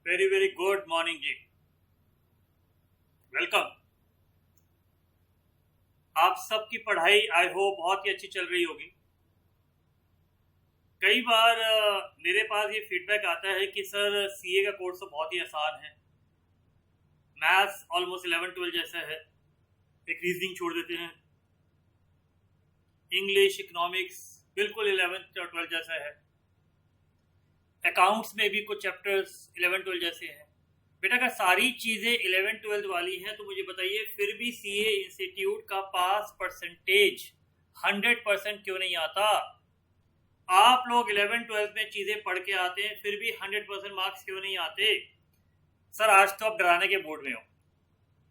Very very good morning जी। Welcome. आप सबकी पढ़ाई आई होप बहुत ही अच्छी चल रही होगी। कई बार मेरे पास ये फीडबैक आता है कि सर सीए का कोर्स तो बहुत ही आसान है, मैथ्स ऑलमोस्ट 11-12 जैसा है, एक रीजनिंग छोड़ देते हैं, इंग्लिश इकोनॉमिक्स बिल्कुल 11th और 12 जैसा है, अकाउंट्स में भी कुछ चैप्टर्स 11-12 जैसे हैं। बेटा अगर सारी चीज़ें 11-12 वाली हैं तो मुझे बताइए फिर भी सीए इंस्टीट्यूट का पास परसेंटेज 100% क्यों नहीं आता? आप लोग 11-12 में चीज़ें पढ़ के आते हैं फिर भी 100% मार्क्स क्यों नहीं आते? सर आज तो आप डराने के मूड में हो।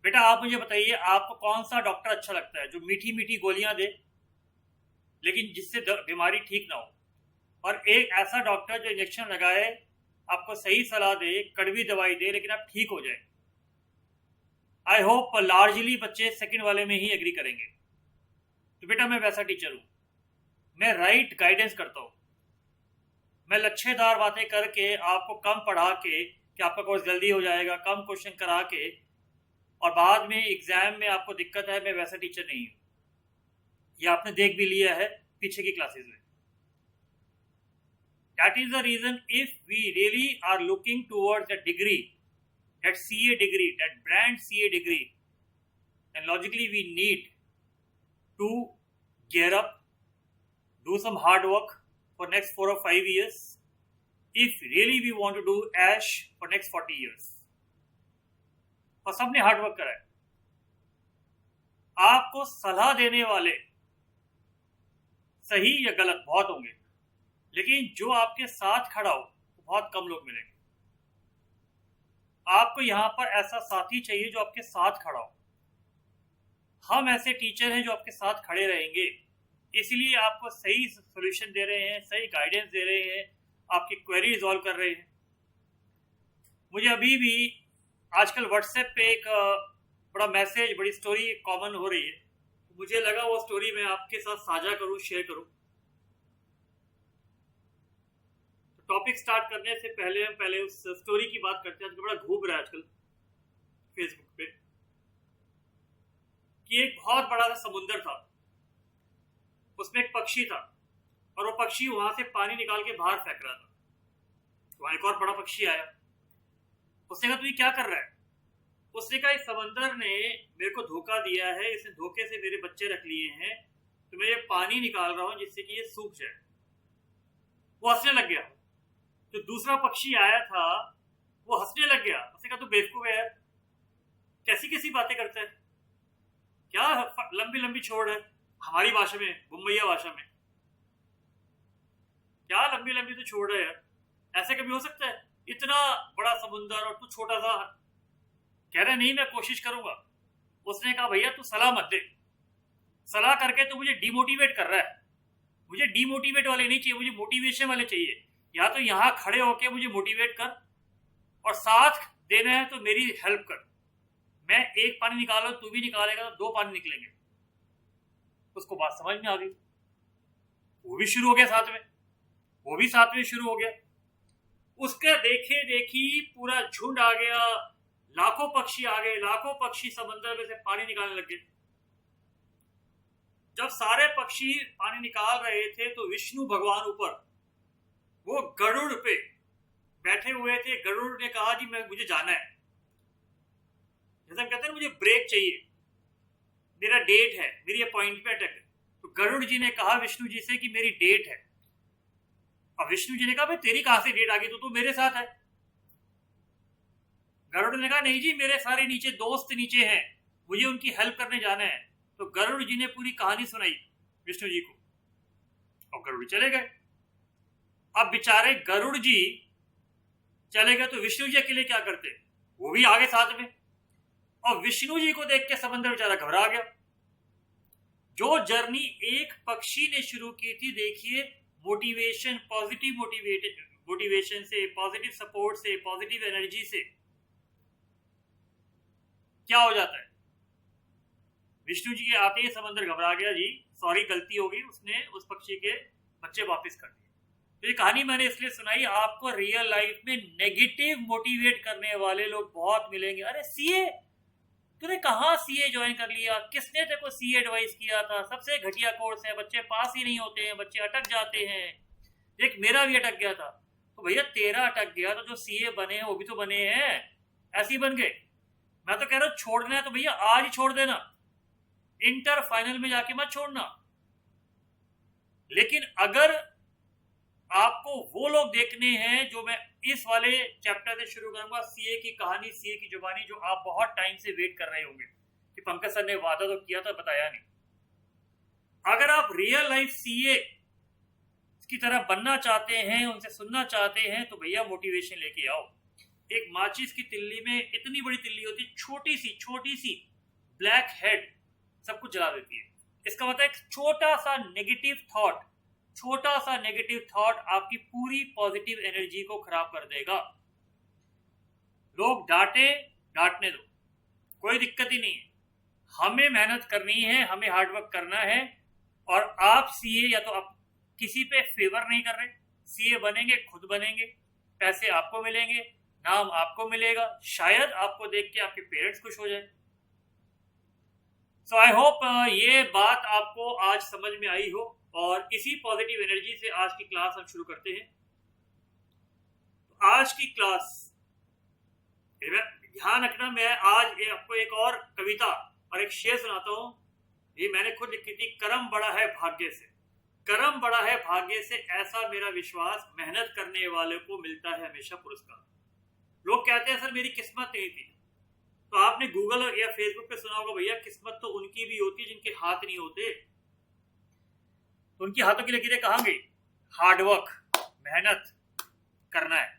बेटा आप मुझे बताइए आपको कौन सा डॉक्टर अच्छा लगता है जो मीठी मीठी गोलियां दे लेकिन जिससे बीमारी ठीक ना हो, और एक ऐसा डॉक्टर जो इंजेक्शन लगाए, आपको सही सलाह दे, कड़वी दवाई दे लेकिन आप ठीक हो जाए। आई होप लार्जली बच्चे सेकंड वाले में ही एग्री करेंगे। तो बेटा मैं वैसा टीचर हूं, मैं राइट गाइडेंस करता हूं, मैं लच्छेदार बातें करके आपको कम पढ़ा के कि आपका कोर्स जल्दी हो जाएगा, कम क्वेश्चन करा के और बाद में एग्जाम में आपको दिक्कत है, मैं वैसा टीचर नहीं हूं। ये आपने देख भी लिया है पीछे की क्लासेस में। That is the reason if we really are looking towards a degree, that CA degree, that brand CA degree, then logically we need to gear up, do some hard work for next 4 or 5 years if really we want to do ASH for next 40 years. और सबने hard work करा है। आपको सलाह देने वाले सही या गलत बहुत होंगे, लेकिन जो आपके साथ खड़ा हो वो बहुत कम लोग मिलेंगे। आपको यहां पर ऐसा साथी चाहिए जो आपके साथ खड़ा हो। हम ऐसे टीचर हैं जो आपके साथ खड़े रहेंगे, इसलिए आपको सही सॉल्यूशन दे रहे हैं, सही गाइडेंस दे रहे हैं, आपकी क्वेरी रिजॉल्व कर रहे हैं। मुझे अभी भी आजकल व्हाट्सएप पे एक बड़ा मैसेज, बड़ी स्टोरी कॉमन हो रही है, मुझे लगा वो स्टोरी मैं आपके साथ साझा करूं, शेयर करूं। टॉपिक स्टार्ट करने से पहले हम पहले उस स्टोरी की बात करते हैं। तो बड़ा घूम रहा है आजकल फेसबुक पे कि एक बहुत बड़ा सा समुंदर था, उसमें एक पक्षी था और वो पक्षी वहां से पानी निकाल के बाहर फेंक रहा था। वहां एक और बड़ा पक्षी आया, उसने कहा तू ये क्या कर रहा है? उसने कहा इस समंदर ने मेरे को धोखा दिया है, इसने धोखे से मेरे बच्चे रख लिए हैं, तो मैं ये पानी निकाल रहा हूं जिससे कि ये सूख जाए। वो हंसने लग गया। जो दूसरा पक्षी आया था वो हंसने लग गया। उसने कहा तू बेवकूफ है यार, कैसी कैसी बातें करता है, क्या लंबी लंबी छोड़ है, हमारी भाषा में, बुम्बैया भाषा में, क्या लंबी लंबी तो छोड़ है यार, ऐसे कभी हो सकता है? इतना बड़ा समुंदर और तू छोटा सा। कह रहा नहीं मैं कोशिश करूंगा। उसने कहा भैया तू सलाह मत दे, सलाह करके तू मुझे डिमोटिवेट कर रहा है। मुझे डिमोटिवेट वाले नहीं चाहिए, मुझे मोटिवेशन वाले चाहिए। या तो यहां खड़े होके मुझे मोटिवेट कर और साथ देना है तो मेरी हेल्प कर। मैं एक पानी निकालूं, तू भी निकालेगा तो 2 पानी निकलेंगे। उसको बात समझ में आ गई, वो भी शुरू हो गया साथ में, वो भी साथ में शुरू हो गया। उसके देखे देखी पूरा झुंड आ गया, लाखों पक्षी आ गए, लाखों पक्षी समंदर में से पानी निकालने लगे। जब सारे पक्षी पानी निकाल रहे थे तो विष्णु भगवान ऊपर वो गरुड़ पे बैठे हुए थे। गरुड़ ने कहा जी मुझे जाना है, जैसा कहते हैं मुझे ब्रेक चाहिए, मेरा डेट है, मेरी अपॉइंटमेंट है। तो गरुड़ जी ने कहा विष्णु जी से कि मेरी डेट है। और विष्णु जी ने कहा भाई तेरी कहां से डेट आ गई, तो तू मेरे साथ है। गरुड़ ने कहा नहीं जी मेरे सारे नीचे दोस्त नीचे हैं, मुझे उनकी हेल्प करने जाना है। तो गरुड़ जी ने पूरी कहानी सुनाई विष्णु जी को और गरुड़ चले गए। अब बेचारे गरुड़ जी चले गए तो विष्णु जी अकेले क्या करते, वो भी आगे साथ में। और विष्णु जी को देख के समंदर बेचारा घबरा गया। जो जर्नी एक पक्षी ने शुरू की थी, देखिए मोटिवेशन, पॉजिटिव मोटिवेशन से, पॉजिटिव सपोर्ट से, पॉजिटिव एनर्जी से क्या हो जाता है। विष्णु जी के आते ही समंदर घबरा गया, जी सॉरी गलती हो गई, उसने उस पक्षी के बच्चे वापस कर दिए। तो ये कहानी मैंने इसलिए सुनाई, आपको रियल लाइफ में नेगेटिव मोटिवेट करने वाले लोग बहुत मिलेंगे। अरे सीए, तूने कहाँ सीए ज्वाइन कर लिया, किसने तेरे को सीए एडवाइस किया था, सबसे घटिया कोर्स है, बच्चे पास ही नहीं होते हैं, बच्चे अटक जाते हैं। देख मेरा भी अटक गया था। तो भैया तेरा अटक गया तो जो सीए बने हैं वो भी तो बने हैं, ऐसे ही बन गए। मैं तो कह रहा हूँ छोड़ना है तो भैया आज ही छोड़ देना, इंटर फाइनल में जाके मत छोड़ना। लेकिन अगर आपको वो लोग देखने हैं जो मैं इस वाले चैप्टर से शुरू करूंगा, सीए की कहानी, सीए की जुबानी, जो आप बहुत टाइम से वेट कर रहे होंगे कि पंकज सर ने वादा तो किया था, बताया नहीं। अगर आप रियल लाइफ सीए की तरह बनना चाहते हैं, उनसे सुनना चाहते हैं, तो भैया मोटिवेशन लेके आओ। एक माचिस की तिल्ली में इतनी बड़ी तिल्ली होती है, छोटी सी ब्लैक हेड सब कुछ जला देती है। इसका मतलब एक छोटा सा नेगेटिव थॉट आपकी पूरी पॉजिटिव एनर्जी को खराब कर देगा। लोग डांटने दो, कोई दिक्कत ही नहीं है। हमें मेहनत करनी है, हमें हार्डवर्क करना है। और आप सीए या तो आप किसी पे फेवर नहीं कर रहे, सीए बनेंगे खुद बनेंगे, पैसे आपको मिलेंगे, नाम आपको मिलेगा, शायद आपको देख के आपके पेरेंट्स खुश हो जाए। सो आई होप ये बात आपको आज समझ में आई हो, और इसी पॉजिटिव एनर्जी से आज की क्लास हम शुरू करते हैं। तो आज की क्लास ध्यान रखना, मैं आज आपको एक और कविता और एक शेर सुनाता हूं। ये मैंने खुद लिखी थी, करम बड़ा है भाग्य से, करम बड़ा है भाग्य से, ऐसा मेरा विश्वास, मेहनत करने वाले को मिलता है हमेशा पुरस्कार। लोग कहते हैं सर मेरी किस्मत नहीं थी, तो आपने गूगल या फेसबुक पे सुना होगा, भैया किस्मत तो उनकी भी होती है जिनके हाथ नहीं होते। तो उनकी हाथों की लकीरें कहां गई? हार्डवर्क, मेहनत करना है।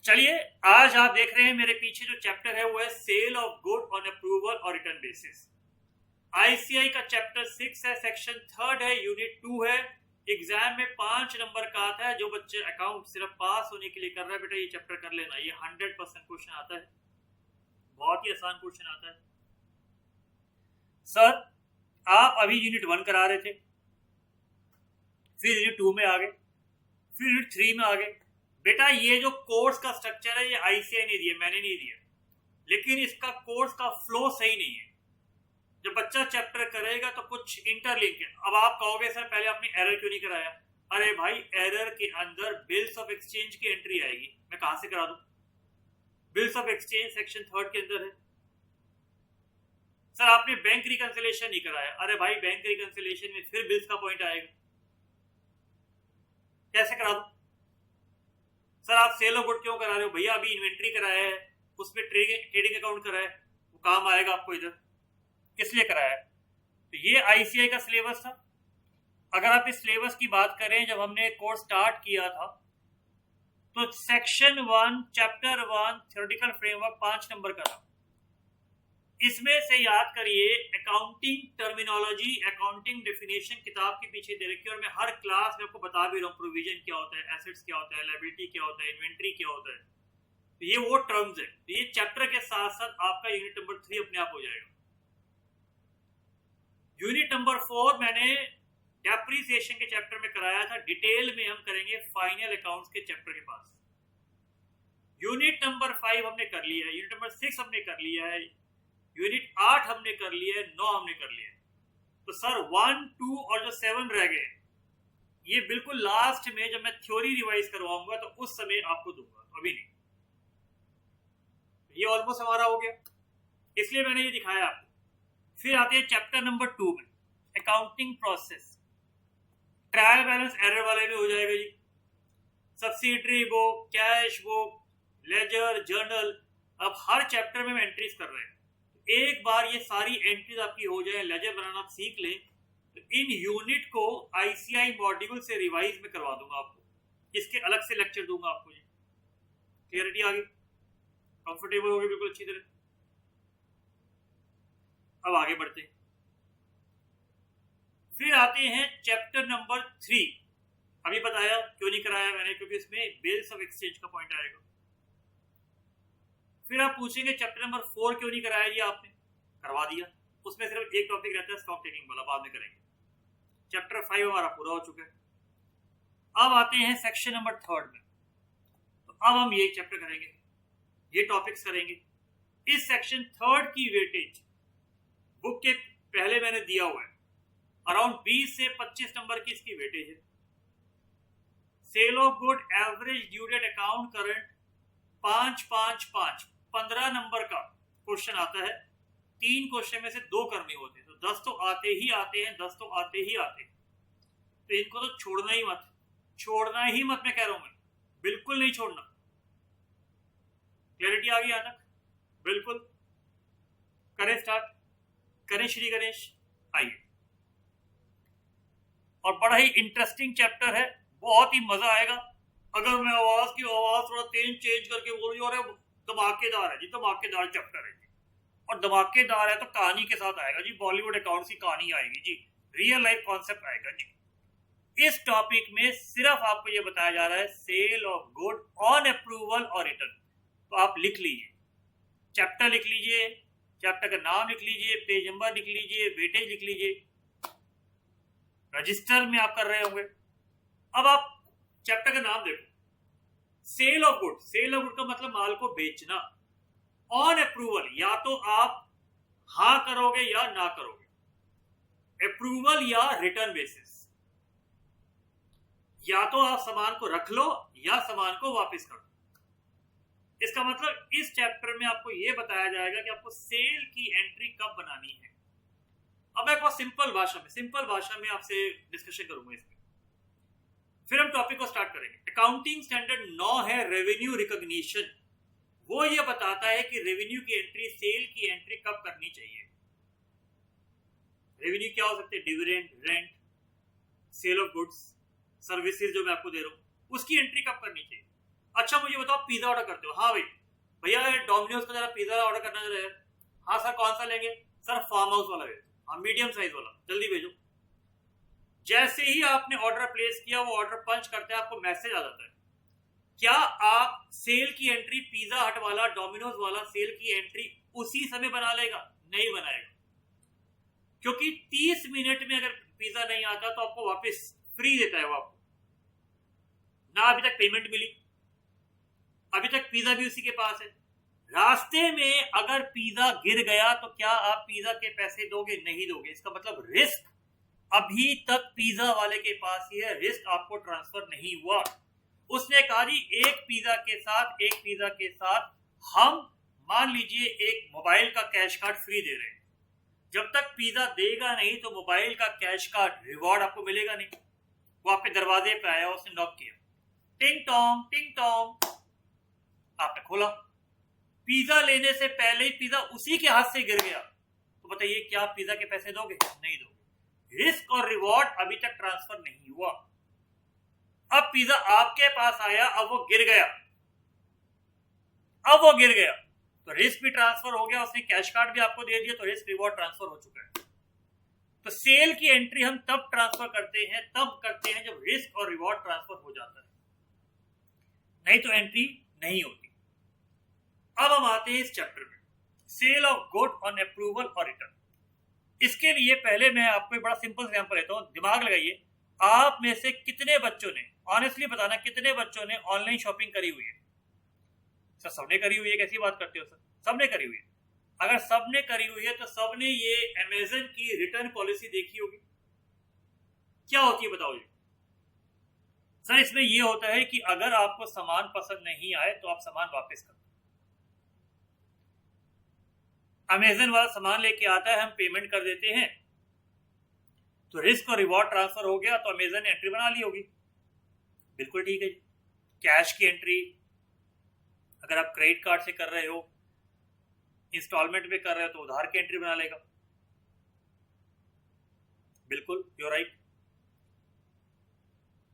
चलिए आज आप देख रहे हैं मेरे पीछे जो चैप्टर है वो है sale of good on approval और रिटर्न बेसिस। आईसीआई का चैप्टर 6 है, सेक्शन 3 है, यूनिट 2 है। एग्जाम में 5 नंबर का आता है। जो बच्चे अकाउंट सिर्फ पास होने के लिए कर रहा है, बेटा ये चैप्टर कर लेना, ये 100% क्वेश्चन आता है, बहुत ही आसान क्वेश्चन आता है। सर आप अभी यूनिट 1 करा रहे थे, फिर यूनिट 2 में आ गए, फिर यूनिट 3 में आ गए। बेटा ये जो कोर्स का स्ट्रक्चर है ये आईसीआई नहीं दिया, मैंने नहीं दिया, लेकिन इसका कोर्स का फ्लो सही नहीं है। जब बच्चा चैप्टर करेगा तो कुछ इंटरलिंक है। अब आप कहोगे सर पहले आपने एरर क्यों नहीं कराया? अरे भाई एरर के अंदर बिल्स ऑफ एक्सचेंज की एंट्री आएगी, मैं कहां से करा दूं? बिल्स ऑफ एक्सचेंज सेक्शन 3 के अंदर है। सर आपने बैंक रिकंसिलेशन नहीं कराया, अरे भाई बैंक रिकंसिलेशन में फिर बिल्स का पॉइंट आएगा, कैसे करा दूं? सर आप सेल ऑफ गुड क्यों करा रहे हो? भैया अभी इन्वेंट्री कराया है, उसमें ट्रेडिंग अकाउंट कराया है, वो काम आएगा आपको इधर, किस लिए कराया है? तो ये आईसीआई का सिलेबस था। अगर आप इस सिलेबस की बात करें, जब हमने कोर्स स्टार्ट किया था तो section 1 chapter 1 theoretical framework 5 number का था। इसमें से याद करिए अकाउंटिंग टर्मिनोलॉजी, अकाउंटिंग डेफिनेशन किताब के पीछे दे रखी है, और मैं हर क्लास में आपको बता भी रहा हूँ प्रोविजन क्या होता है, एसेट्स क्या होता है, लायबिलिटी क्या होता है, इन्वेंट्री क्या होता है। तो ये वो टर्म्स है। तो ये चैप्टर के साथ साथ आपका यूनिट नंबर 3 अपने आप हो जाएगा। यूनिट नंबर 4 मैंने डेप्रिसिएशन के चैप्टर में कराया था, डिटेल में हम करेंगे फाइनल अकाउंट्स के चैप्टर के पास। यूनिट नंबर 5 हमने कर लिया है, यूनिट नंबर 6 हमने कर लिया है, यूनिट 8 हमने कर लिया है, 9 हमने कर लिया है। तो सर 1, 2 और जो 7 रह गए, ये बिल्कुल लास्ट में जब मैं थ्योरी रिवाइज करवाऊंगा तो उस समय आपको दूंगा, अभी नहीं। ये ऑलमोस्ट हमारा हो गया, इसलिए मैंने ये दिखाया आपको। फिर आते हैं चैप्टर नंबर 2 में, accounting process. Trial balance error वाले में हो जाएगा जी, subsidiary book, cash book, ledger, journal. अब हर चैप्टर में हम एंट्रीज कर रहे हैं, एक बार ये सारी एंट्रीज आपकी हो जाए, लेजर बनाना आप सीख लें, तो इन यूनिट को आईसीआई मॉड्यूल से रिवाइज में करवा दूंगा आपको, इसके अलग से लेक्चर दूंगा आपको। जी क्लियरिटी आ गई, कंफर्टेबल हो गई बिल्कुल अच्छी तरह। अब आगे बढ़ते हैं, फिर आते हैं चैप्टर नंबर 3। अभी बताया क्यों नहीं कराया मैंने, क्योंकि इसमें बिल्स ऑफ एक्सचेंज का पॉइंट आएगा। फिर आप पूछेंगे चैप्टर नंबर 4 क्यों नहीं कराया जी आपने? करवा दिया, उसमें सिर्फ एक टॉपिक रहता है स्टॉक टेकिंग वाला, बाद में करेंगे। चैप्टर 5 हमारा पूरा हो चुका है। अब आते हैं सेक्शन नंबर 3 में। तो अब हम ये चैप्टर करेंगे, ये टॉपिक्स करेंगे। इस सेक्शन 3 की वेटेज बुक के पहले मैंने दिया हुआ है, अराउंड 20 से 25 नंबर की इसकी वेटेज है। Sale of good average due date account current 5 5 5 15 number का क्वेश्चन आता है। 3 क्वेश्चन में से 2 करने होते हैं, तो 10 तो आते ही आते हैं, 10 तो आते ही आते हैं। तो इनको तो छोड़ना ही मत, छोड़ना ही मत, मैं कह रहा हूं, मैं बिल्कुल नहीं छोड़ना। क्लैरिटी आ गई यहां तक? बिल्कुल। करें स्टार्ट, करें श्री गणेश, आइए। और बड़ा ही इंटरेस्टिंग चैप्टर है, बहुत ही मजा आएगा। अगर मैं आवाज थोड़ा तेज चेंज करके बोल रही हूँ, धमाकेदार है जी, धमाकेदार चैप्टर है जी। और धमाकेदार है तो कहानी के साथ आएगा जी, बॉलीवुड अकाउंट्स की कहानी आएगी जी, रियल लाइफ कॉन्सेप्ट आएगा जी। इस टॉपिक में सिर्फ आपको ये बताया जा रहा है sale of good on approval और रिटर्न। तो आप लिख लीजिए, चैप्टर लिख लीजिए, चैप्टर का नाम लिख लीजिए, पेज नंबर लिख लीजिए, वेटेज लिख लीजिए, रजिस्टर में आप कर रहे होंगे। अब आप चैप्टर का नाम देखो, sale of good. Sale of good का मतलब माल को बेचना। ऑन अप्रूवल, या तो आप हाँ करोगे या ना करोगे। अप्रूवल या रिटर्न बेसिस, या तो आप सामान को रख लो या सामान को वापस कर दो। इसका मतलब इस चैप्टर में आपको यह बताया जाएगा कि आपको सेल की एंट्री कब बनानी है। अब मैं बहुत सिंपल भाषा में आपसे डिस्कशन करूंगा इसमें, फिर हम टॉपिक को स्टार्ट करेंगे। अकाउंटिंग स्टैंडर्ड 9 है रेवेन्यू रिकॉग्निशन। वो ये बताता है कि रेवेन्यू की एंट्री, सेल की एंट्री कब करनी चाहिए। रेवेन्यू क्या हो सकते हैं? Dividend, rent, sale of goods, services जो मैं आपको दे रहा हूं, उसकी एंट्री कब करनी चाहिए। अच्छा मुझे बताओ, पिज्जा ऑर्डर करते हो? हाँ भाई, भैया डोमिनोज का जरा पिज्जा ऑर्डर करना जरा। हाँ सर, कौन सा लेंगे? सर फार्म हाउस वाला भेजो, हाँ मीडियम साइज वाला, जल्दी भेजो। जैसे ही आपने ऑर्डर प्लेस किया, वो ऑर्डर पंच करते हैं, आपको मैसेज आ जाता है। क्या आप सेल की एंट्री, पिज्जा हट वाला, डोमिनोज वाला सेल की एंट्री उसी समय बना लेगा? नहीं बनाएगा, क्योंकि 30 मिनट में अगर पिज्जा नहीं आता तो आपको वापस फ्री देता है वो आपको। ना अभी तक पेमेंट मिली, अभी तक पिज्जा भी उसी के पास है। रास्ते में अगर पिज्जा गिर गया तो क्या आप पिज्जा के पैसे दोगे? नहीं दोगे। इसका मतलब रिस्क अभी तक पिज्जा वाले के पास ही है, रिस्क आपको ट्रांसफर नहीं हुआ। उसने कहा जी एक पिज्जा के साथ हम मान लीजिए एक मोबाइल का कैश कार्ड फ्री दे रहे हैं। जब तक पिज्जा देगा नहीं तो मोबाइल का कैश कार्ड रिवॉर्ड आपको मिलेगा नहीं। वो आपके दरवाजे पे आया, उसने नॉक किया, टिंग टोंग टिंग टोंग, आपने खोला, पिज्जा लेने से पहले ही पिज्जा उसी के हाथ से गिर गया, तो बताइए क्या आप पिज्जा के पैसे दोगे? नहीं दोगे। रिस्क और रिवॉर्ड अभी तक ट्रांसफर नहीं हुआ। अब पिज्जा आपके पास आया, अब वो गिर गया, तो रिस्क भी ट्रांसफर हो गया, उसने कैश कार्ड भी आपको दे दिया, तो रिस्क रिवॉर्ड ट्रांसफर हो चुका है। तो सेल की एंट्री हम तब ट्रांसफर करते हैं जब रिस्क और रिवॉर्ड ट्रांसफर हो जाता है, नहीं तो एंट्री नहीं होती। अब हम आते हैं इस चैप्टर में, sale of good on approval और रिटर्न। इसके लिए पहले मैं आपको एक बड़ा सिंपल एग्जांपल लेता हूं, दिमाग लगाइए। आप में से कितने बच्चों ने, ऑनेस्टली बताना, कितने बच्चों ने ऑनलाइन शॉपिंग करी हुई है? सर सबने करी हुई है, कैसी बात करते हो सर? सबने करी हुई है। अगर सबने करी हुई है तो सबने ये अमेज़न की रिटर्न पॉलिसी देखी होगी। क्या होती है बताओ जी? सर इसमें ये होता है कि अगर आपको सामान पसंद नहीं आए तो आप सामान वापस कर दो। अमेज़न वाला सामान लेके आता है, हम पेमेंट कर देते हैं, तो रिस्क और रिवॉर्ड ट्रांसफर हो गया, तो अमेज़न ने एंट्री बना ली होगी। बिल्कुल ठीक है जी। कैश की एंट्री अगर आप क्रेडिट कार्ड से कर रहे हो, इंस्टॉलमेंट पे कर रहे हो, तो उधार की एंट्री बना लेगा। बिल्कुल, यू राइट।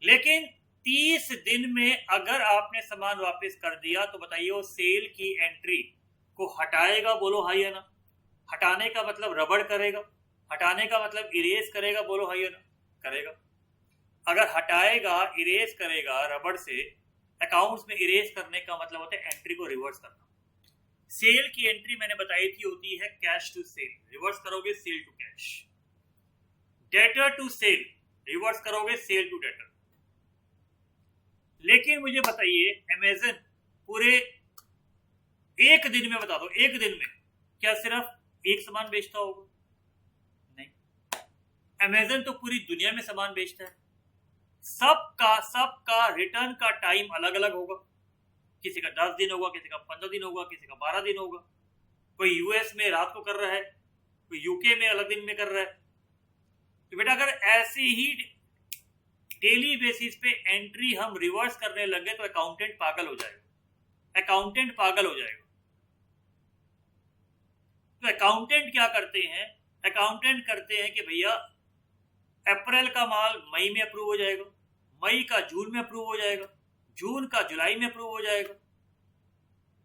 लेकिन 30 दिन में अगर आपने सामान वापस कर दिया तो बताइए वो सेल की एंट्री को हटाएगा? बोलो हाँ या ना। हटाने का मतलब रबड़ करेगा, हटाने का मतलब इरेज करेगा, बोलो हाँ या ना। करेगा। अगर हटाएगा, इरेज करेगा रबड़ से, अकाउंट्स में इरेज करने का मतलब होता है एंट्री को रिवर्स करना। सेल की एंट्री मैंने बताई थी होती है कैश टू सेल, रिवर्स करोगे sale to cash. Debtor to sale, reverse करोगे सेल टू डेटर। लेकिन मुझे बताइए अमेजन पूरे एक दिन में, बता दो एक दिन में क्या सिर्फ एक सामान बेचता होगा? नहीं, अमेजन तो पूरी दुनिया में सामान बेचता है। सबका रिटर्न का टाइम अलग अलग होगा। किसी का 10 दिन होगा, किसी का 15 दिन होगा, किसी का 12 दिन होगा। कोई यूएस में रात को कर रहा है, कोई यूके में अलग दिन में कर रहा है। तो बेटा अगर ऐसे ही डेली बेसिस पे एंट्री हम रिवर्स करने लगे तो अकाउंटेंट पागल हो जाएगा। अकाउंटेंट पागल हो जाएगा। तो अकाउंटेंट क्या करते हैं? अकाउंटेंट करते हैं कि भैया अप्रैल का माल मई में अप्रूव हो जाएगा, मई का जून में अप्रूव हो जाएगा, जून का जुलाई में अप्रूव हो जाएगा,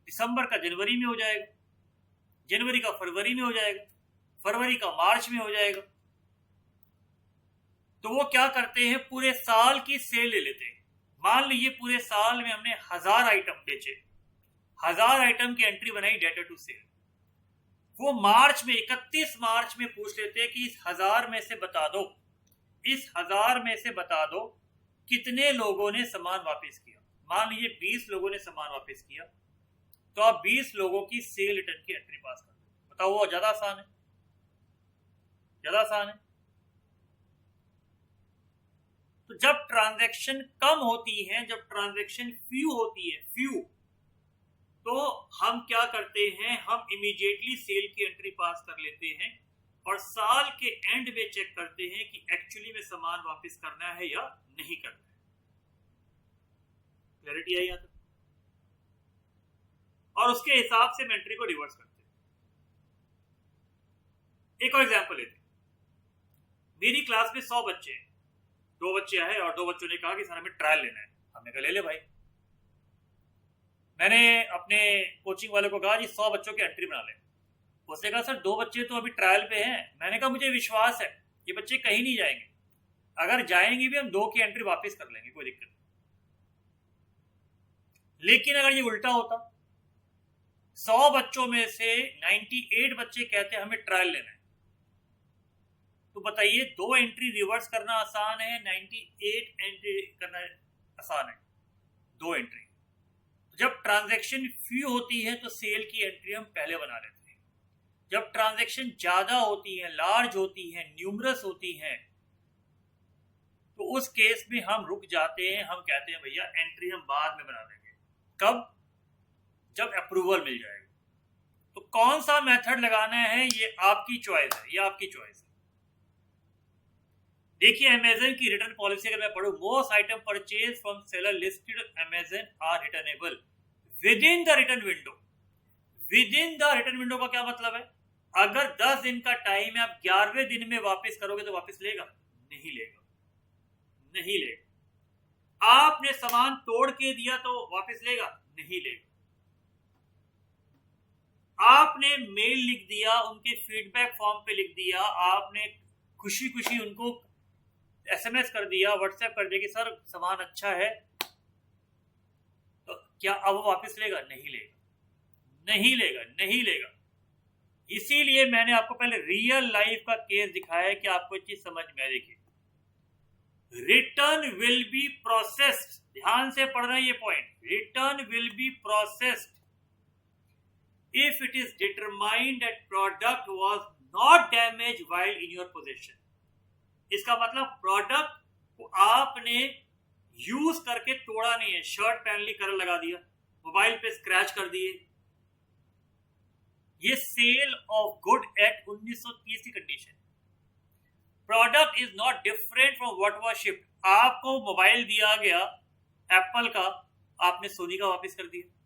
दिसंबर का जनवरी में हो जाएगा, जनवरी का फरवरी में हो जाएगा, फरवरी का मार्च में हो जाएगा। तो वो क्या करते हैं, पूरे साल की सेल ले लेते हैं। मान लीजिए पूरे साल में हमने 1000 आइटम बेचे, 1000 आइटम की एंट्री बनाई डेटा टू सेल। वो मार्च में 31 मार्च में पूछ लेते हैं कि इस 1000 में से बता दो, इस 1000 में से बता दो कितने लोगों ने सामान वापस किया। मान लीजिए 20 लोगों ने सामान वापस किया, तो आप 20 लोगों की सेल रिटर्न की एंट्री पास कर दो। बताओ वो ज्यादा आसान है? ज्यादा आसान है। तो जब ट्रांजैक्शन कम होती है, जब ट्रांजैक्शन फ्यू होती है, फ्यू, तो हम क्या करते हैं, हम इमीडिएटली सेल की एंट्री पास कर लेते हैं और साल के एंड में चेक करते हैं कि एक्चुअली में सामान वापस करना है या नहीं करना है। क्लैरिटी आई यहाँ तक? और उसके हिसाब से हम एंट्री को रिवर्स करते हैं। एक और एग्जांपल लेते हैं। मेरी क्लास में 100 बच्चे हैं, 2 बच्चे आए और 2 बच्चों ने कहा कि सर हमें ट्रायल लेना है। हमने कहा ले ले भाई। मैंने अपने कोचिंग वाले को कहा जी 100 बच्चों की एंट्री बना ले। उसने कहा सर 2 बच्चे तो अभी ट्रायल पे हैं। मैंने कहा मुझे विश्वास है ये बच्चे कहीं नहीं जाएंगे, अगर जाएंगे भी हम 2 की एंट्री वापस कर लेंगे, कोई दिक्कत नहीं। लेकिन अगर ये उल्टा होता, 100 बच्चों में से 98 बच्चे कहते हैं हमें ट्रायल लेना है, तो बताइए 2 एंट्री रिवर्स करना आसान है, 98 एंट्री करना आसान है? 2 एंट्री। जब ट्रांजैक्शन फ्यू होती है तो सेल की एंट्री हम पहले बना लेते हैं। जब ट्रांजैक्शन ज्यादा होती है, लार्ज होती है, न्यूमरस होती है, तो उस केस में हम रुक जाते हैं। हम कहते हैं भैया एंट्री हम बाद में बना देंगे। कब? जब अप्रूवल मिल जाएगा। तो कौन सा मेथड लगाना है ये आपकी चॉइस है, ये आपकी चॉइस है। देखिए अमेजन की रिटर्न पॉलिसी अगर मैं पढ़ूं, most item purchase from seller listed Amazon are returnable within the return window. Within the return window का क्या मतलब है? अगर 10 दिन का टाइम है, आप 11वें दिन में वापस करोगे तो वापस लेगा? नहीं लेगा, नहीं लेगा। आपने सामान तोड़ के दिया तो वापस लेगा? नहीं लेगा। आपने मेल लिख दिया, उनके फीडबैक फॉर्म पे लिख दिया, आपने खुशी खुशी उनको एसएमएस कर दिया, व्हाट्सएप कर दिया कि सर सामान अच्छा है, तो क्या अब वापस लेगा? नहीं लेगा, नहीं लेगा, नहीं लेगा। इसीलिए मैंने आपको पहले रियल लाइफ का केस दिखाया है कि आपको एक चीज समझ में आए। देखिए रिटर्न विल बी प्रोसेस्ड, ध्यान से पढ़ना ये point, return will be processed if it is determined that product was not damaged while in your possession। इसका मतलब प्रोडक्ट को आपने यूज करके तोड़ा नहीं है, शर्ट पहन ली कलर लगा दिया, मोबाइल पे स्क्रैच कर दिए, ये सेल ऑफ गुड एक्ट 1930 की condition. Product is not different from what was shipped. आपको मोबाइल दिया गया एप्पल का, आपने सोनी का वापस कर दिया।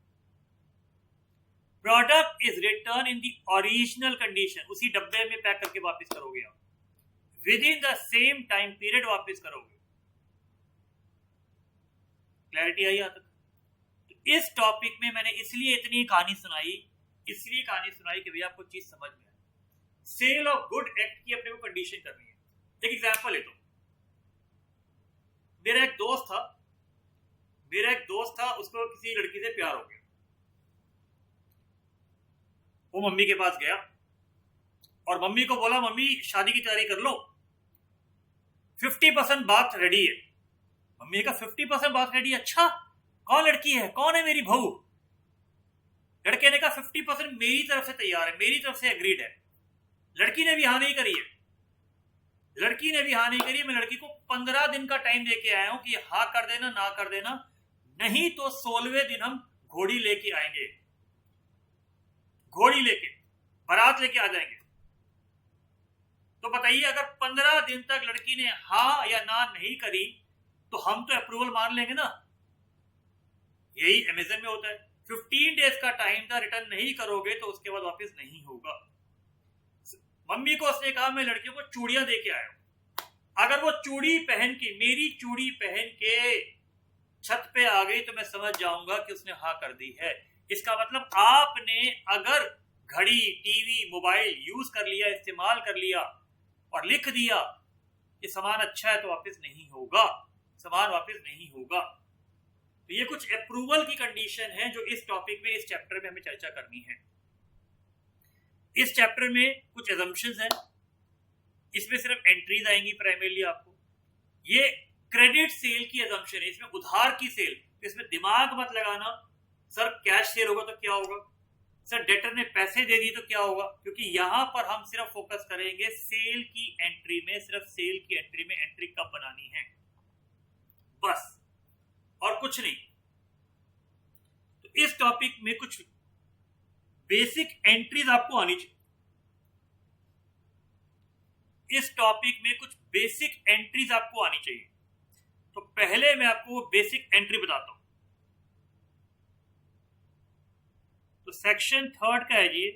Product is return in the original condition, उसी डब्बे में पैक करके वापस करोगे आप, with in the same time period वापस करोगे। क्लैरिटी आई यहाँ तक? तो इस टॉपिक में मैंने इसलिए इतनी कहानी सुनाई, इसलिए कहानी सुनाई कि भैया आपको चीज समझ में आए। सेल ऑफ गुड एक्ट की अपने को कंडीशन करनी है। एक एग्जांपल लेता हूं। मेरा एक दोस्त था, उसको किसी लड़की से प्यार हो गया। वो मम्मी के पास गया और मम्मी को बोला मम्मी शादी की तैयारी कर लो, 50% बात रेडी है। मम्मी ने कहा 50% बात रेडी। अच्छा, कौन लड़की है, कौन है मेरी बहू? लड़के ने कहा 50% मेरी तरफ से तैयार है, मेरी तरफ से एग्रीड है। लड़की ने भी हाँ नहीं करी है, लड़की ने भी हाँ नहीं करी है। मैं लड़की को 15 दिन का टाइम देके आया हूं कि हाँ कर देना, ना कर देना, नहीं तो 16वें दिन हम घोड़ी लेके आएंगे, घोड़ी लेके बारात लेके आ जाएंगे। तो बताइए, अगर 15 दिन तक लड़की ने हाँ या ना नहीं करी तो हम तो अप्रूवल मान लेंगे ना। यही अमेजन में होता है, 15 डेज का टाइम था, रिटर्न नहीं करोगे तो उसके बाद वापस नहीं होगा। मम्मी को उसने कहा मैं लड़कियों को चूड़ियां दे के आया हूं, अगर वो चूड़ी पहन के, मेरी चूड़ी पहन के छत पे आ गई तो मैं समझ जाऊंगा कि उसने हाँ कर दी है। इसका मतलब आपने अगर घड़ी, टीवी, मोबाइल यूज कर लिया, इस्तेमाल कर लिया और लिख दिया कि सामान अच्छा है तो वापस नहीं होगा, सामान वापस नहीं होगा। तो ये कुछ अप्रूवल की कंडीशन है जो इस टॉपिक में, इस चैप्टर में हमें चर्चा करनी है। इस चैप्टर में कुछ एजम्पशंस हैं, इसमें सिर्फ एंट्रीज आएंगी प्राइमरीली आपको। ये क्रेडिट सेल की एजम्पशन है, इसमें उधार की सेल। तो इसमें दिमाग मत लगाना सर कैश सेल होगा तो क्या होगा, सर डेटर ने पैसे दे दिए तो क्या होगा, क्योंकि यहां पर हम सिर्फ फोकस करेंगे सेल की एंट्री में, सिर्फ सेल की एंट्री में एंट्री कब बनानी है, बस, और कुछ नहीं। तो इस टॉपिक में कुछ बेसिक एंट्रीज आपको आनी चाहिए, इस टॉपिक में कुछ बेसिक एंट्रीज आपको आनी चाहिए। तो पहले मैं आपको बेसिक एंट्री बताता हूं। तो सेक्शन 3 का है जी,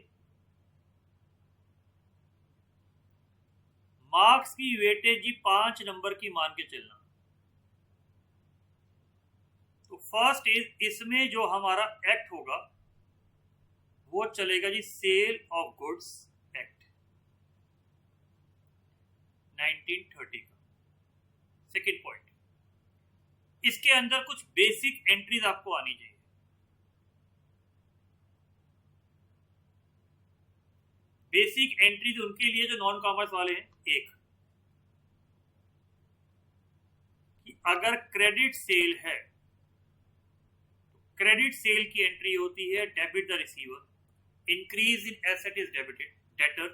मार्क्स की वेटेज जी 5 नंबर की मान के चलना। तो फर्स्ट इज, इसमें जो हमारा एक्ट होगा वो चलेगा जी सेल ऑफ गुड्स एक्ट 1930 का। सेकेंड पॉइंट, इसके अंदर कुछ बेसिक एंट्रीज आपको आनी चाहिए। बेसिक एंट्रीज उनके लिए जो नॉन कॉमर्स वाले हैं। एक, कि अगर क्रेडिट सेल है तो क्रेडिट सेल की एंट्री होती है debit the receiver, increase in asset is debited, debtor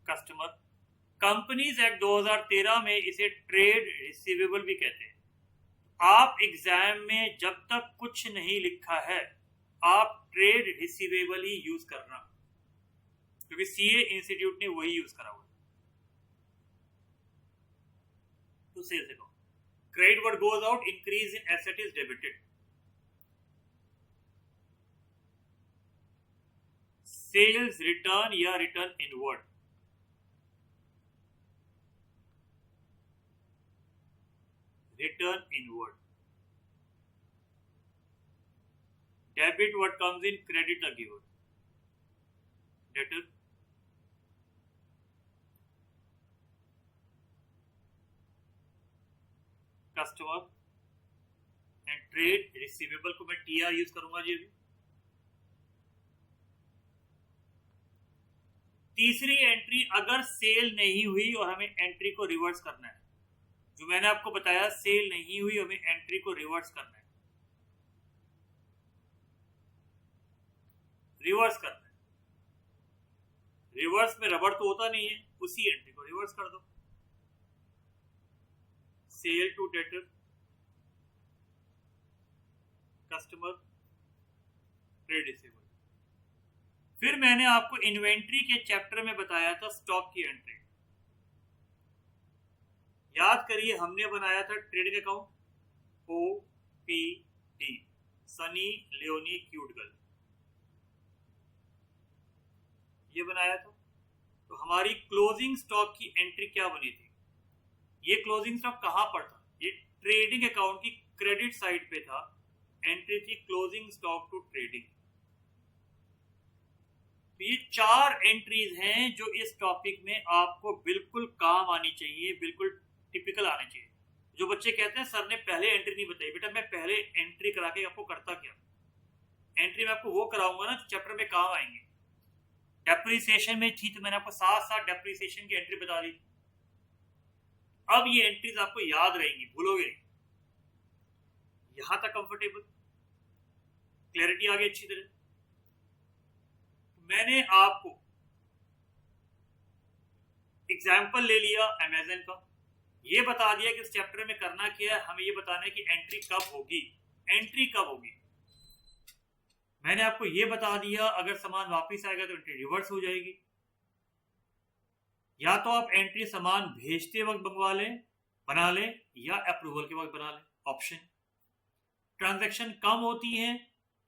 customer. Companies act 2013 में इसे ट्रेड रिसीवेबल भी कहते हैं। आप एग्जाम में जब तक कुछ नहीं लिखा है आप ट्रेड रिसीवेबल ही यूज करना, क्योंकि सीए इंस्टीट्यूट ने वही यूज करा हुआ है। तो सेल से कहो, credit what goes out, increase in asset is debited. Sales return या return inward, return inward. Debit what comes in, credit the giver, debtor customer and trade receivable को मैं TR यूज करूंगा जी अभी। तीसरी एंट्री, अगर cell नहीं हुई और हमें एंट्री को रिवर्स करना है, जो मैंने आपको बताया सेल नहीं हुई हमें एंट्री को रिवर्स करना है, रिवर्स करना है। रिवर्स में रबड़ तो होता नहीं है, उसी एंट्री को रिवर्स कर दो। Sale to debtor, customer, trade receivable. फिर मैंने आपको इन्वेंट्री के चैप्टर में बताया था स्टॉक की एंट्री। याद करिए, हमने बनाया था trading account OPD, Sunny Leone cute girl, ये बनाया था। तो हमारी क्लोजिंग स्टॉक की एंट्री क्या बनी थी? ये क्लोजिंग स्टॉक कहां पर था? ये ट्रेडिंग अकाउंट की क्रेडिट साइड पे था, एंट्री थी क्लोजिंग स्टॉक टू ट्रेडिंग। तो ये 4 एंट्रीज हैं जो इस टॉपिक में आपको बिल्कुल काम आनी चाहिए, बिल्कुल टिपिकल आनी चाहिए। जो बच्चे कहते हैं सर ने पहले एंट्री नहीं बताई, बेटा मैं पहले एंट्री करा के आपको करता क्या? एंट्री में आपको वो कराऊंगा ना चैप्टर में काम आएंगे। डेप्रिसिएशन में थी तो मैंने आपको साथ साथ डेप्रिसिएशन की एंट्री बता दी। अब ये एंट्रीज आपको याद रहेंगी, भूलोगे नहीं। यहां तक कंफर्टेबल, क्लैरिटी आ गई अच्छी तरह। मैंने आपको एग्जाम्पल ले लिया अमेज़न का, ये बता दिया कि इस चैप्टर में करना क्या है, हमें ये बताना है कि एंट्री कब होगी, एंट्री कब होगी। मैंने आपको ये बता दिया अगर सामान वापस आएगा तो एंट्री रिवर्स हो जाएगी। या तो आप एंट्री सामान भेजते वक्त बना लें या अप्रूवल के वक्त बना लें, ऑप्शन। ट्रांजैक्शन कम होती है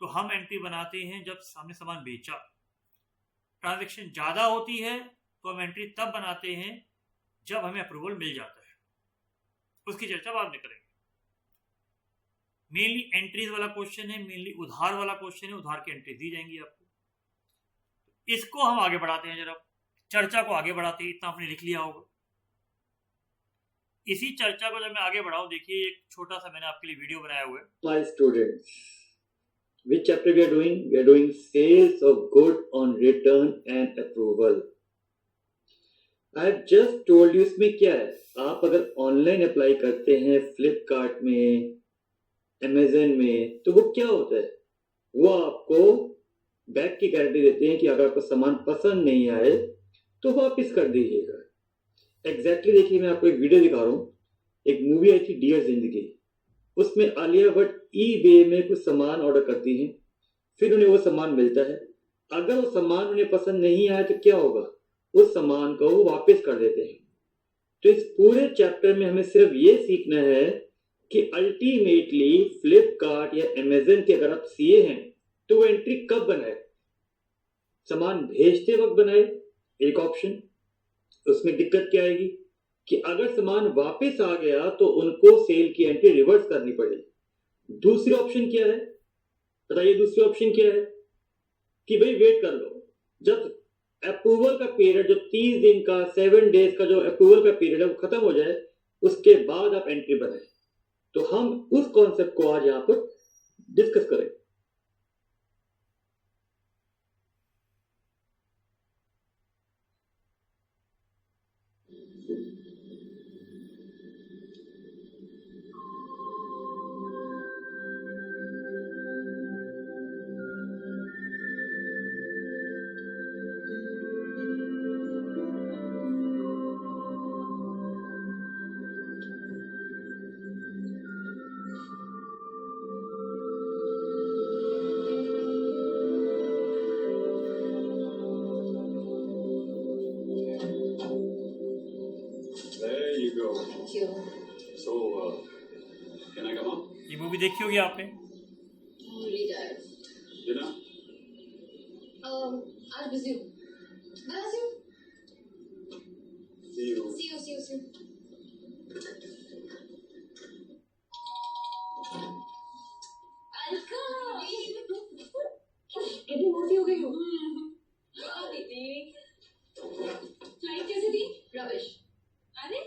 तो हम एंट्री बनाते हैं जब हमने सामान बेचा। ट्रांजैक्शन ज्यादा होती है तो हम एंट्री तब बनाते हैं जब हमें अप्रूवल मिल जाता है। उसकी चर्चा बाद में करेंगे। मेनली एंट्रीज वाला क्वेश्चन है, मेनली उधार वाला क्वेश्चन है, उधार की एंट्री दी जाएंगी आपको। इसको हम आगे बढ़ाते हैं, जरा चर्चा को आगे बढ़ाते हैं। इतना आपने लिख लिया होगा। इसी चर्चा को जब मैं आगे बढ़ाऊं, देखिए एक छोटा सा मैंने आपके लिए वीडियो बनाया हुआ है। My students, which chapter we are doing? We are doing sales of good on return and approval. I have just told you इसमें क्या है। आप अगर ऑनलाइन अप्लाई करते हैं फ्लिपकार्ट में, अमेज़न में, तो वो क्या होता है, वो आपको बैक की गारंटी देते हैं कि अगर आपको सामान पसंद नहीं आए तो वापस कर दीजिएगा। एग्जैक्टली देखिए, मैं आपको एक वीडियो दिखा रहा हूँ। एक मूवी आई थी डियर जिंदगी, उसमें आलिया भट्ट ईबे में कुछ सामान ऑर्डर करती हैं, फिर उन्हें वो सामान मिलता है। अगर वो सामान उन्हें पसंद नहीं आया तो क्या होगा, उस सामान को वो वापस कर देते हैं। तो इस पूरे चैप्टर में हमें सिर्फ ये सीखना है कि अल्टीमेटली फ्लिपकार्ट या अमेज़न के अगर आप सीए हैं तो वो एंट्री कब बनाए। सामान भेजते वक्त बनाए, एक ऑप्शन। उसमें दिक्कत क्या आएगी कि अगर सामान वापस आ गया तो उनको सेल की एंट्री रिवर्स करनी पड़ेगी। दूसरी ऑप्शन क्या है, बताइए दूसरी ऑप्शन क्या है, कि भाई वेट कर लो, जब अप्रूवल का पीरियड, जो 30 दिन का 7 डेज का जो अप्रूवल का पीरियड है वो खत्म हो जाए, उसके बाद आप एंट्री बनाए। तो हम उस कॉन्सेप्ट को आज यहां पर डिस्कस करें। ये मूवी देखी होगी आपने? आज बिजी हूँ, मैं आज हूँ। See you. अलका, कितनी मोटी हो गई हो? हाँ दीदी। फ्लाइट कैसी थी? रबिश। अरे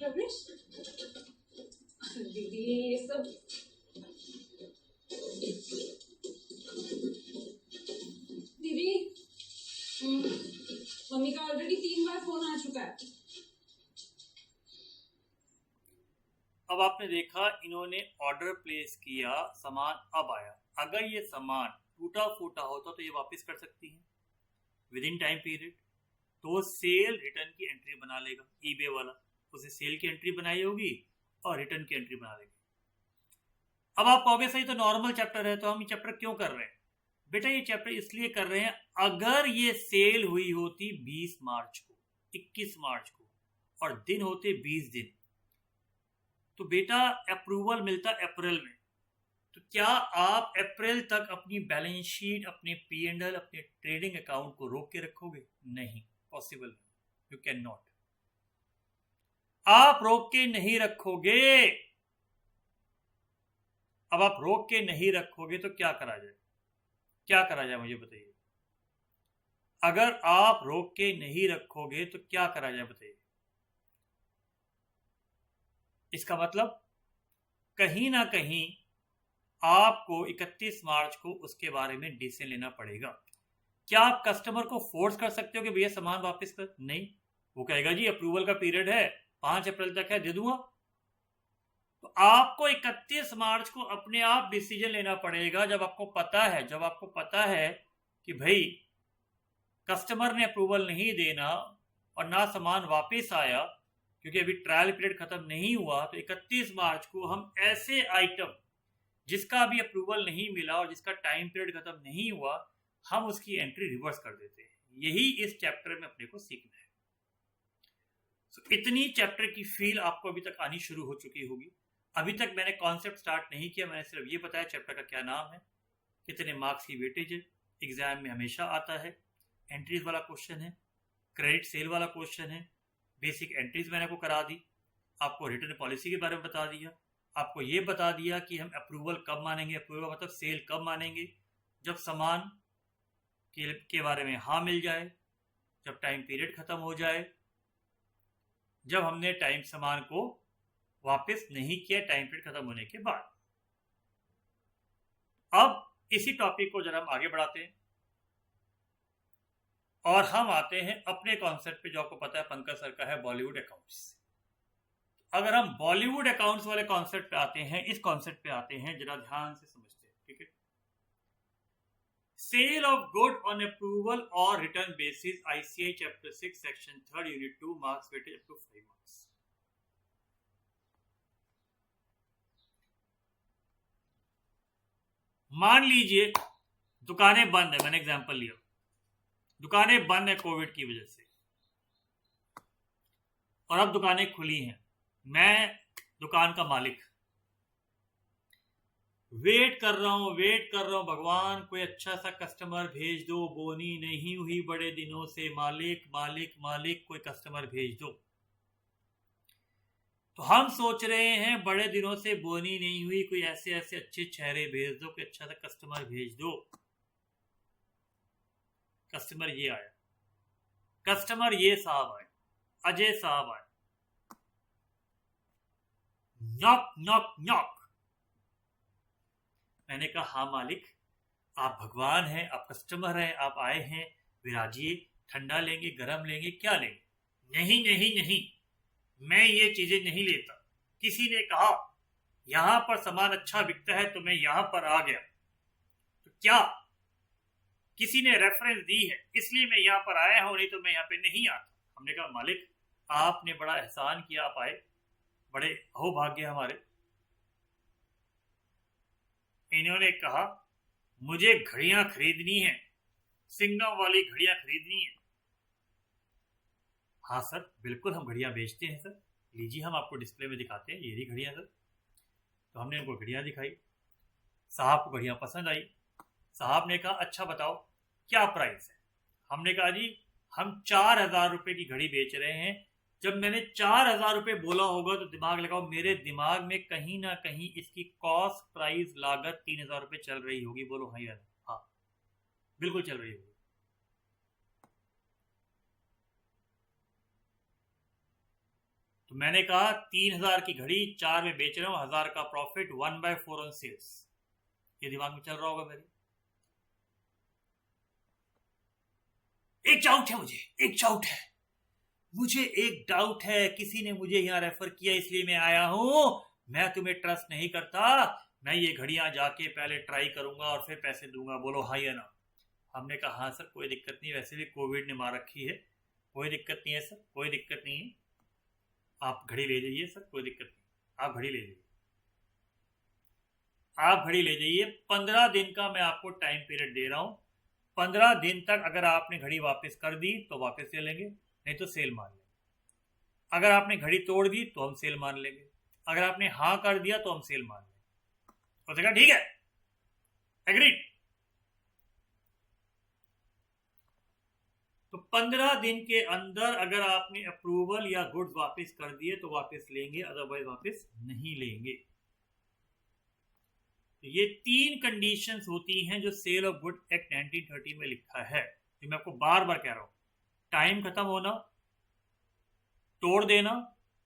रबिश? दीदी ये सब दीदी, मम्मी का ऑलरेडी 3 बार फोन आ चुका है। अब आपने देखा, इन्होंने ऑर्डर प्लेस किया, सामान अब आया। अगर ये सामान टूटा फूटा होता तो ये वापस कर सकती है विद इन टाइम पीरियड, तो सेल रिटर्न की एंट्री बना लेगा। ईबे वाला उसे सेल की एंट्री बनाई होगी और रिटर्न की एंट्री बना लेगा। अब आप कहोगे सही, तो नॉर्मल चैप्टर है, तो हम ये चैप्टर क्यों कर रहे हैं? बेटा ये चैप्टर इसलिए कर रहे हैं, अगर ये सेल हुई होती 20 मार्च को, 21 मार्च को, और दिन होते 20 दिन, तो बेटा अप्रूवल मिलता अप्रैल में। तो क्या आप अप्रैल तक अपनी बैलेंस शीट, अपने P&L, अपने ट्रेडिंग अकाउंट को रोक के रखोगे? नहीं, पॉसिबल नहीं, यू कैन नॉट। आप रोक के नहीं रखोगे। अब आप रोक के नहीं रखोगे तो क्या करा जाए? क्या करा जाए मुझे बताइए। अगर आप रोक के नहीं रखोगे तो क्या करा जाए बताइए। इसका मतलब कहीं ना कहीं आपको 31 मार्च को उसके बारे में डिसीजन लेना पड़ेगा। क्या आप कस्टमर को फोर्स कर सकते हो कि भैया सामान वापस कर? नहीं, वो कहेगा जी अप्रूवल का पीरियड है, 5 अप्रैल तक है, दे दूंगा। तो आपको 31 मार्च को अपने आप डिसीजन लेना पड़ेगा। जब आपको पता है कि भाई कस्टमर ने अप्रूवल नहीं देना और ना सामान वापस आया, क्योंकि अभी ट्रायल पीरियड खत्म नहीं हुआ, तो 31 मार्च को हम ऐसे आइटम जिसका अभी अप्रूवल नहीं मिला और जिसका टाइम पीरियड खत्म नहीं हुआ, हम उसकी एंट्री रिवर्स कर देते हैं। यही इस चैप्टर में अपने को सीखना है। इतनी चैप्टर की फील आपको अभी तक आनी शुरू हो चुकी होगी। अभी तक मैंने कॉन्सेप्ट स्टार्ट नहीं किया, मैंने सिर्फ ये बताया चैप्टर का क्या नाम है, कितने मार्क्स की वेटेज है, एग्जाम में हमेशा आता है, एंट्रीज वाला क्वेश्चन है, क्रेडिट सेल वाला क्वेश्चन है, बेसिक एंट्रीज मैंने आपको करा दी, आपको रिटर्न पॉलिसी के बारे में बता दिया, आपको ये बता दिया कि हम अप्रूवल कब मानेंगे, अप्रूवल मतलब सेल कब मानेंगे, जब सामान के बारे में हाँ मिल जाए, जब टाइम पीरियड खत्म हो जाए, जब हमने टाइम सामान को वापस नहीं किया टाइम पीरियड खत्म होने के बाद। अब इसी टॉपिक को जरा हम आगे बढ़ाते हैं और हम आते हैं अपने कॉन्सेप्ट पे, जो आपको पता है पंकज सर का है बॉलीवुड अकाउंट्स। अगर हम बॉलीवुड अकाउंट्स वाले कॉन्सेप्ट पे आते हैं, इस कॉन्सेप्ट पे आते हैं, जरा ध्यान से समझते हैं, ठीक है। Sale of good on approval और return basis, ICAI chapter 6 section 3 unit 2, marks weightage up to 5 marks. मान लीजिए दुकानें बंद है, मैंने एग्जांपल लिया, दुकानें बंद है कोविड की वजह से, और अब दुकानें खुली हैं। मैं दुकान का मालिक वेट कर रहा हूं, भगवान कोई अच्छा सा कस्टमर भेज दो, बोनी नहीं हुई बड़े दिनों से, मालिक कोई कस्टमर भेज दो। तो हम सोच रहे हैं बड़े दिनों से बोनी नहीं हुई, कोई ऐसे अच्छे चेहरे भेज दो, कोई अच्छा सा कस्टमर भेज दो। कस्टमर ये आया, कस्टमर ये साहब आए, अजय साहब आए, नॉक नॉक नॉक। मैंने कहा हाँ मालिक, आप भगवान हैं, आप कस्टमर हैं, आप आए हैं, विराजिए, ठंडा लेंगे, गरम लेंगे, क्या लेंगे? नहीं, मैं ये चीजें नहीं लेता। किसी ने कहा यहां पर सामान अच्छा बिकता है तो मैं यहां पर आ गया, तो क्या किसी ने रेफरेंस दी है इसलिए मैं यहां पर आया हूं, नहीं तो मैं यहां पे नहीं आता। हमने कहा मालिक आपने बड़ा एहसान किया, आप आए, बड़े अहोभाग्य हमारे। इन्होंने कहा मुझे घड़ियां खरीदनी है, सिंगम वाली घड़ियां खरीदनी है। हाँ सर बिल्कुल हम घड़ियां बेचते हैं सर, लीजिए हम आपको डिस्प्ले में दिखाते हैं, ये रही घड़ियां सर। तो हमने उनको घड़ियां दिखाई, साहब को घड़ियां पसंद आई। साहब ने कहा अच्छा बताओ क्या प्राइस है। हमने कहा जी हम 4,000 रुपए की घड़ी बेच रहे हैं। जब मैंने 4,000 रुपए बोला होगा तो दिमाग लगाओ, मेरे दिमाग में कहीं ना कहीं इसकी कॉस्ट प्राइस लागत 3,000 रुपए चल रही होगी। बोलो हाँ या ना? हाँ बिल्कुल चल रही होगी। तो मैंने कहा 3,000 की घड़ी 4 में बेच रहा हूं, 1,000 का प्रॉफिट, 1/4 ऑन सेल्स। ये दिमाग में चल रहा होगा मेरे। एक डाउट है, किसी ने मुझे यहां रेफर किया इसलिए मैं आया हूं। मैं तुम्हें ट्रस्ट नहीं करता, मैं ये घड़ियां जाके पहले ट्राई करूंगा और फिर पैसे दूंगा। बोलो हाँ या ना? हमने कहा हाँ सर कोई दिक्कत नहीं, वैसे भी कोविड ने मार रखी है, कोई दिक्कत नहीं है सर, कोई दिक्कत नहीं है, आप घड़ी ले जाइए सर, कोई दिक्कत नहीं, आप घड़ी ले जाइए, आप घड़ी ले जाइए। 15 दिन का मैं आपको टाइम पीरियड दे रहा हूं। 15 दिन तक अगर आपने घड़ी वापस कर दी तो वापस ले लेंगे, नहीं तो सेल मान लेंगे। अगर आपने घड़ी तोड़ दी तो हम सेल मान लेंगे, अगर आपने हाँ कर दिया तो हम सेल मान लेंगे। तो कहा ठीक है, एग्रीड। तो 15 दिन के अंदर अगर आपने अप्रूवल या गुड्स वापस कर दिए तो वापस लेंगे, अदरवाइज वापस नहीं लेंगे। ये 3 कंडीशंस होती हैं जो सेल ऑफ गुड एक्ट 1930 में लिखा है, जो मैं आपको बार बार कह रहा हूं। टाइम खत्म होना, तोड़ देना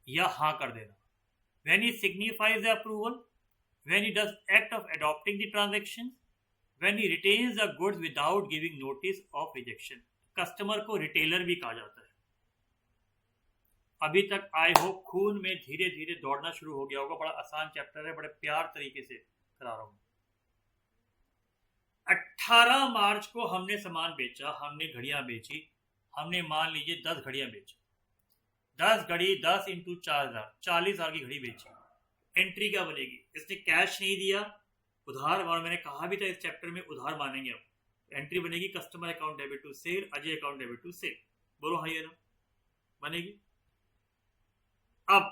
या हाँ कर देना। When he signifies the approval, when he does act of adopting the transaction, when he retains the goods without giving notice of rejection। Customer को रिटेलर भी कहा जाता है। अभी तक आई होप खून में धीरे धीरे दौड़ना शुरू हो गया होगा। बड़ा आसान चैप्टर है, बड़े प्यार तरीके से करा रहा हूं। 18 मार्च को हमने सामान बेचा, हमने घड़ियां बेची, हमने मान लीजिए 10 घड़ियां बेची, 10 घड़ी 10 इंटू 4,000, 40,000 की घड़ी बेची। एंट्री क्या बनेगी? इसने कैश नहीं दिया, उधार, और मैंने कहा भी था इस चैप्टर में उधार मानेंगे हम। एंट्री बनेगी customer account debit to sale, Ajay account debit to sale. बोलो हाँ या ना? बनेगी। अब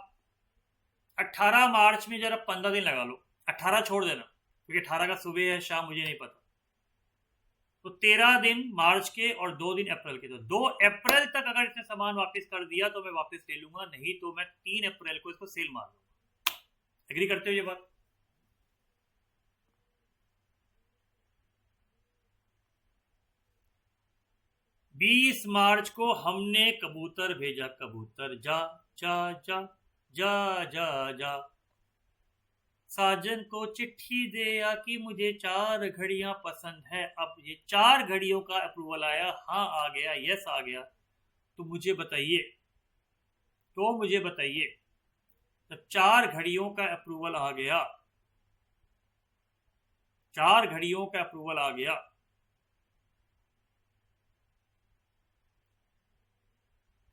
18 मार्च में जरा 15 दिन लगा लो, 18 छोड़ देना क्योंकि 18 का सुबह है शाम मुझे नहीं पता, तो 13 दिन मार्च के और 2 दिन अप्रैल के। तो 2 अप्रैल तक अगर इसने सामान वापस कर दिया तो मैं वापस ले लूंगा, नहीं तो मैं 3 अप्रैल को इसको सेल मार लूंगा। एग्री करते हो ये बात? बीस मार्च को हमने कबूतर भेजा, कबूतर जा जा जा जा जा जा, साजन को चिट्ठी दे या कि मुझे 4 घड़ियां पसंद है। अब ये 4 घड़ियों का अप्रूवल आया, हाँ आ गया, यस आ गया, तो मुझे बताइए, जब 4 घड़ियों का अप्रूवल आ गया, 4 घड़ियों का अप्रूवल आ गया,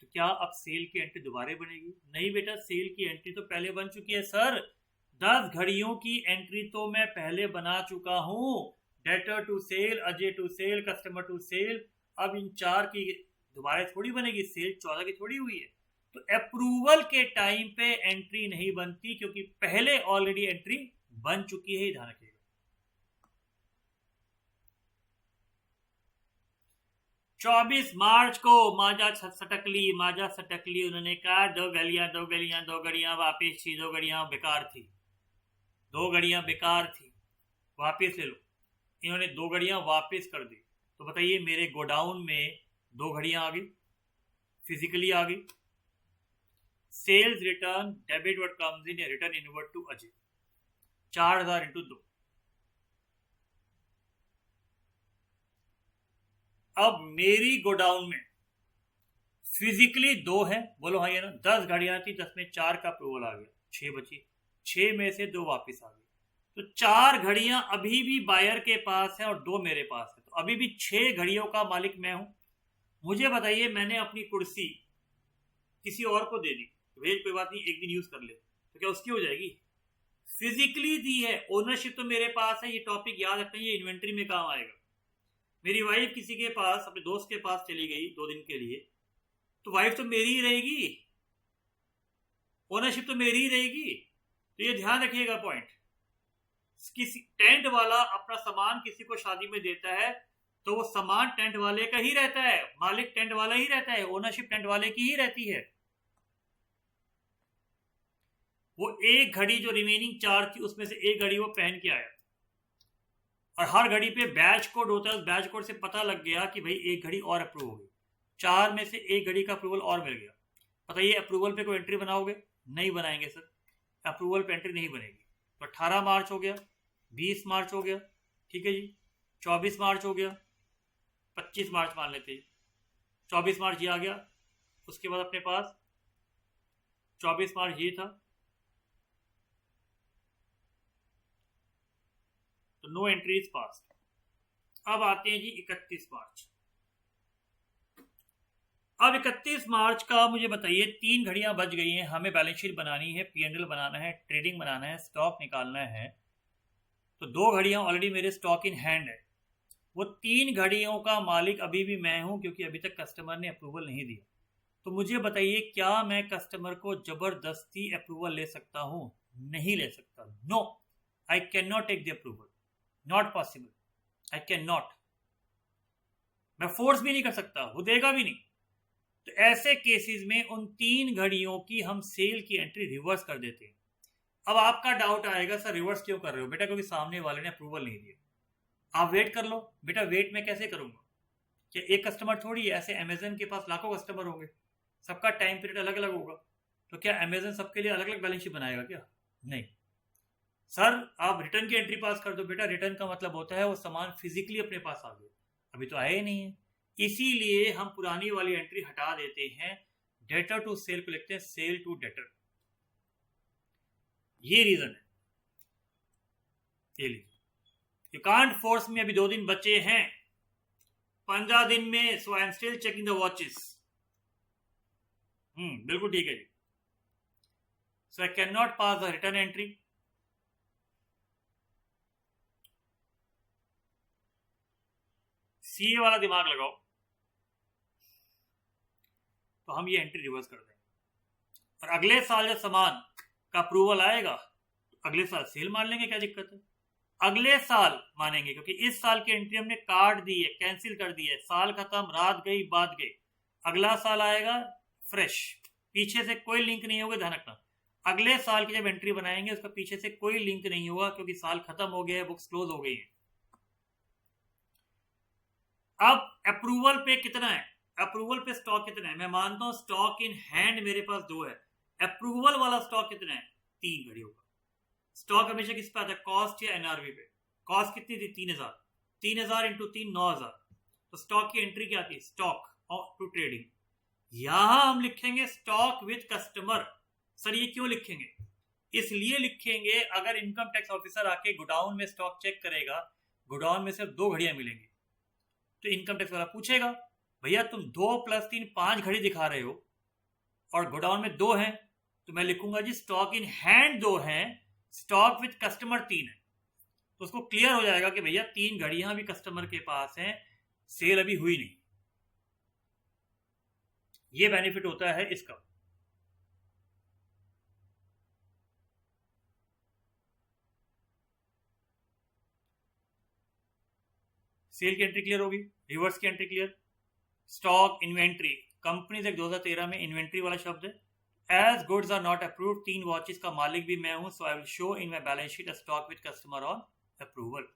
तो क्या अब सेल की एंट्री दोबारा बनेगी? नहीं बेटा, सेल की एंट्री तो पहले बन चुकी है सर। 10 घड़ियों की एंट्री तो मैं पहले बना चुका हूं, debtor to sale, Ajay to sale, customer to sale. अब इन 4 की दोबारा थोड़ी बनेगी, सेल 14 की थोड़ी हुई है। तो अप्रूवल के टाइम पे एंट्री नहीं बनती क्योंकि पहले ऑलरेडी एंट्री बन चुकी है, ध्यान रखिएगा। 24 मार्च को माजा सटकली, उन्होंने कहा 2 घड़ियां वापिस थी, 2 घड़ियां बेकार थी, 2 घड़ियां बेकार थी, वापिस ले लो। इन्होंने 2 घड़ियां वापिस कर दी। तो बताइए मेरे गोडाउन में 2 घड़ियां आ गई, फिजिकली आ गई। Sales return debit what comes in, return inward to Ajay, 4,000 into 2। अब मेरी गोडाउन में फिजिकली 2 है, बोलो हाँ या ना? 10 घड़ियां थी, 10 में 4 का अप्रूवल आ गया, 6 बची, 6 में से 2 वापस आ गई। तो 4 घड़ियां अभी भी बायर के पास है और 2 मेरे पास है, तो अभी भी 6 घड़ियों का मालिक मैं हूं। मुझे बताइए, मैंने अपनी कुर्सी किसी और को दे दी, भेज कोई बात नहीं, एक दिन यूज कर ले, तो क्या उसकी हो जाएगी? फिजिकली दी है, ओनरशिप तो मेरे पास है। ये टॉपिक याद रखना, ये इन्वेंट्री में काम आएगा। मेरी वाइफ किसी के पास, अपने दोस्त के पास चली गई 2 दिन के लिए, तो वाइफ तो मेरी ही रहेगी, ओनरशिप तो मेरी ही रहेगी। तो ये ध्यान रखिएगा पॉइंट। किसी टेंट वाला अपना सामान किसी को शादी में देता है तो वो सामान टेंट वाले का ही रहता है, मालिक टेंट वाला ही रहता है, ओनरशिप टेंट वाले की ही रहती है। वो एक घड़ी जो रिमेनिंग 4 थी उसमें से एक घड़ी वो पहन के आया, और हर घड़ी पे बैच कोड होता है, उस बैच कोड से पता लग गया कि भाई एक घड़ी और अप्रूव हो गई, 4 में से एक घड़ी का अप्रूवल और मिल गया। बताइए अप्रूवल पे कोई एंट्री बनाओगे? नहीं बनाएंगे सर, अप्रूवल पे एंट्री नहीं बनेगी। तो 18 मार्च हो गया, 20 मार्च हो गया, ठीक है जी, 24 मार्च हो गया, 25 मार्च मान लेते हैं, 24 मार्च ये आ गया। उसके बाद अपने पास 24 मार्च ये था, तो नो एंट्रीज पास्ड। अब आते हैं जी 31 मार्च। अब 31 मार्च का मुझे बताइए, 3 घड़ियां बच गई हैं, हमें बैलेंस शीट बनानी है, P&L बनाना है, ट्रेडिंग बनाना है, स्टॉक निकालना है। तो 2 घड़ियां ऑलरेडी मेरे स्टॉक इन हैंड है। वो 3 घड़ियों का मालिक अभी भी मैं हूं क्योंकि अभी तक कस्टमर ने अप्रूवल नहीं दिया। तो मुझे बताइए, क्या मैं कस्टमर को जबरदस्ती अप्रूवल ले सकता हूं? नहीं ले सकता। No, I can not take the approval, not possible, I can not. मैं फोर्स भी नहीं कर सकता, वो देगा भी नहीं। तो ऐसे केसेस में उन 3 घड़ियों की हम सेल की एंट्री रिवर्स कर देते हैं। अब आपका डाउट आएगा, सर रिवर्स क्यों कर रहे हो? बेटा क्योंकि सामने वाले ने अप्रूवल नहीं दिया। आप वेट कर लो। बेटा वेट मैं कैसे करूंगा? क्या एक कस्टमर थोड़ी है, ऐसे अमेजन के पास लाखों कस्टमर होंगे, सबका टाइम पीरियड अलग अलग होगा। तो क्या अमेजन सबके लिए अलग अलग बैलेंस शीट बनाएगा क्या? नहीं। सर आप रिटर्न की एंट्री पास कर दो। बेटा रिटर्न का मतलब होता है वो सामान फिजिकली अपने पास आ गया, अभी तो आया ही नहीं है, इसीलिए हम पुरानी वाली एंट्री हटा देते हैं। डेटर टू सेल को लिखते हैं सेल टू डेटर। ये रीजन है, ये लीजिए। यू कांट फोर्स में, अभी 2 दिन बचे हैं 15 दिन में, so I am still checking the watches. बिल्कुल ठीक है जी। So I can not pass the return entry. CA वाला दिमाग लगाओ, तो हम ये एंट्री रिवर्स कर देंगे और अगले साल जब सामान का अप्रूवल आएगा तो अगले साल सेल मान लेंगे, क्या दिक्कत है। अगले साल मानेंगे क्योंकि इस साल की एंट्री हमने काट दी है, कैंसिल कर दी है, साल खत्म, रात गई बात गई। अगला साल आएगा फ्रेश, पीछे से कोई लिंक नहीं होगा, ध्यान रखना। अगले साल की जब एंट्री बनाएंगे उसका पीछे से कोई लिंक नहीं होगा क्योंकि साल खत्म हो गया है, बुक्स क्लोज हो गई है। अब अप्रूवल पे कितना है, अप्रूवल पे स्टॉक कितना है। मैं मानता हूं स्टॉक इन हैंड मेरे पास 2 है, अप्रूवल वाला स्टॉक कितना है, 3 घड़ियों का। स्टॉक हमेशा किस पे आता है, कॉस्ट या एनआरवी पे। कॉस्ट कितनी थी, 3000, 3000 इंटू 3 9000। तो स्टॉक की एंट्री क्या आती है, स्टॉक टू ट्रेडिंग। यहां हम लिखेंगे स्टॉक विद कस्टमर। सर ये क्यों लिखेंगे, इसलिए लिखेंगे अगर इनकम टैक्स ऑफिसर आके गोडाउन में स्टॉक चेक करेगा, गोडाउन में सिर्फ 2 घड़ियां मिलेंगी, तो इनकम टैक्स वाला पूछेगा भैया तुम 2 + 3 5 घड़ी दिखा रहे हो और गोडाउन में 2 हैं, तो मैं लिखूंगा जी स्टॉक इन हैंड 2 हैं, स्टॉक विद कस्टमर 3 है। तो उसको क्लियर हो जाएगा कि भैया 3 घड़ियां भी कस्टमर के पास हैं, सेल अभी हुई नहीं। ये बेनिफिट होता है इसका। सेल की एंट्री क्लियर होगी, रिवर्स की entry clear. Stock inventory, companies act 2013 में इन्वेंट्री वाला शब्द है। As goods are not approved, 3 watches का मालिक भी मैं हूं, so I will show in my balance sheet a stock with customer on approval.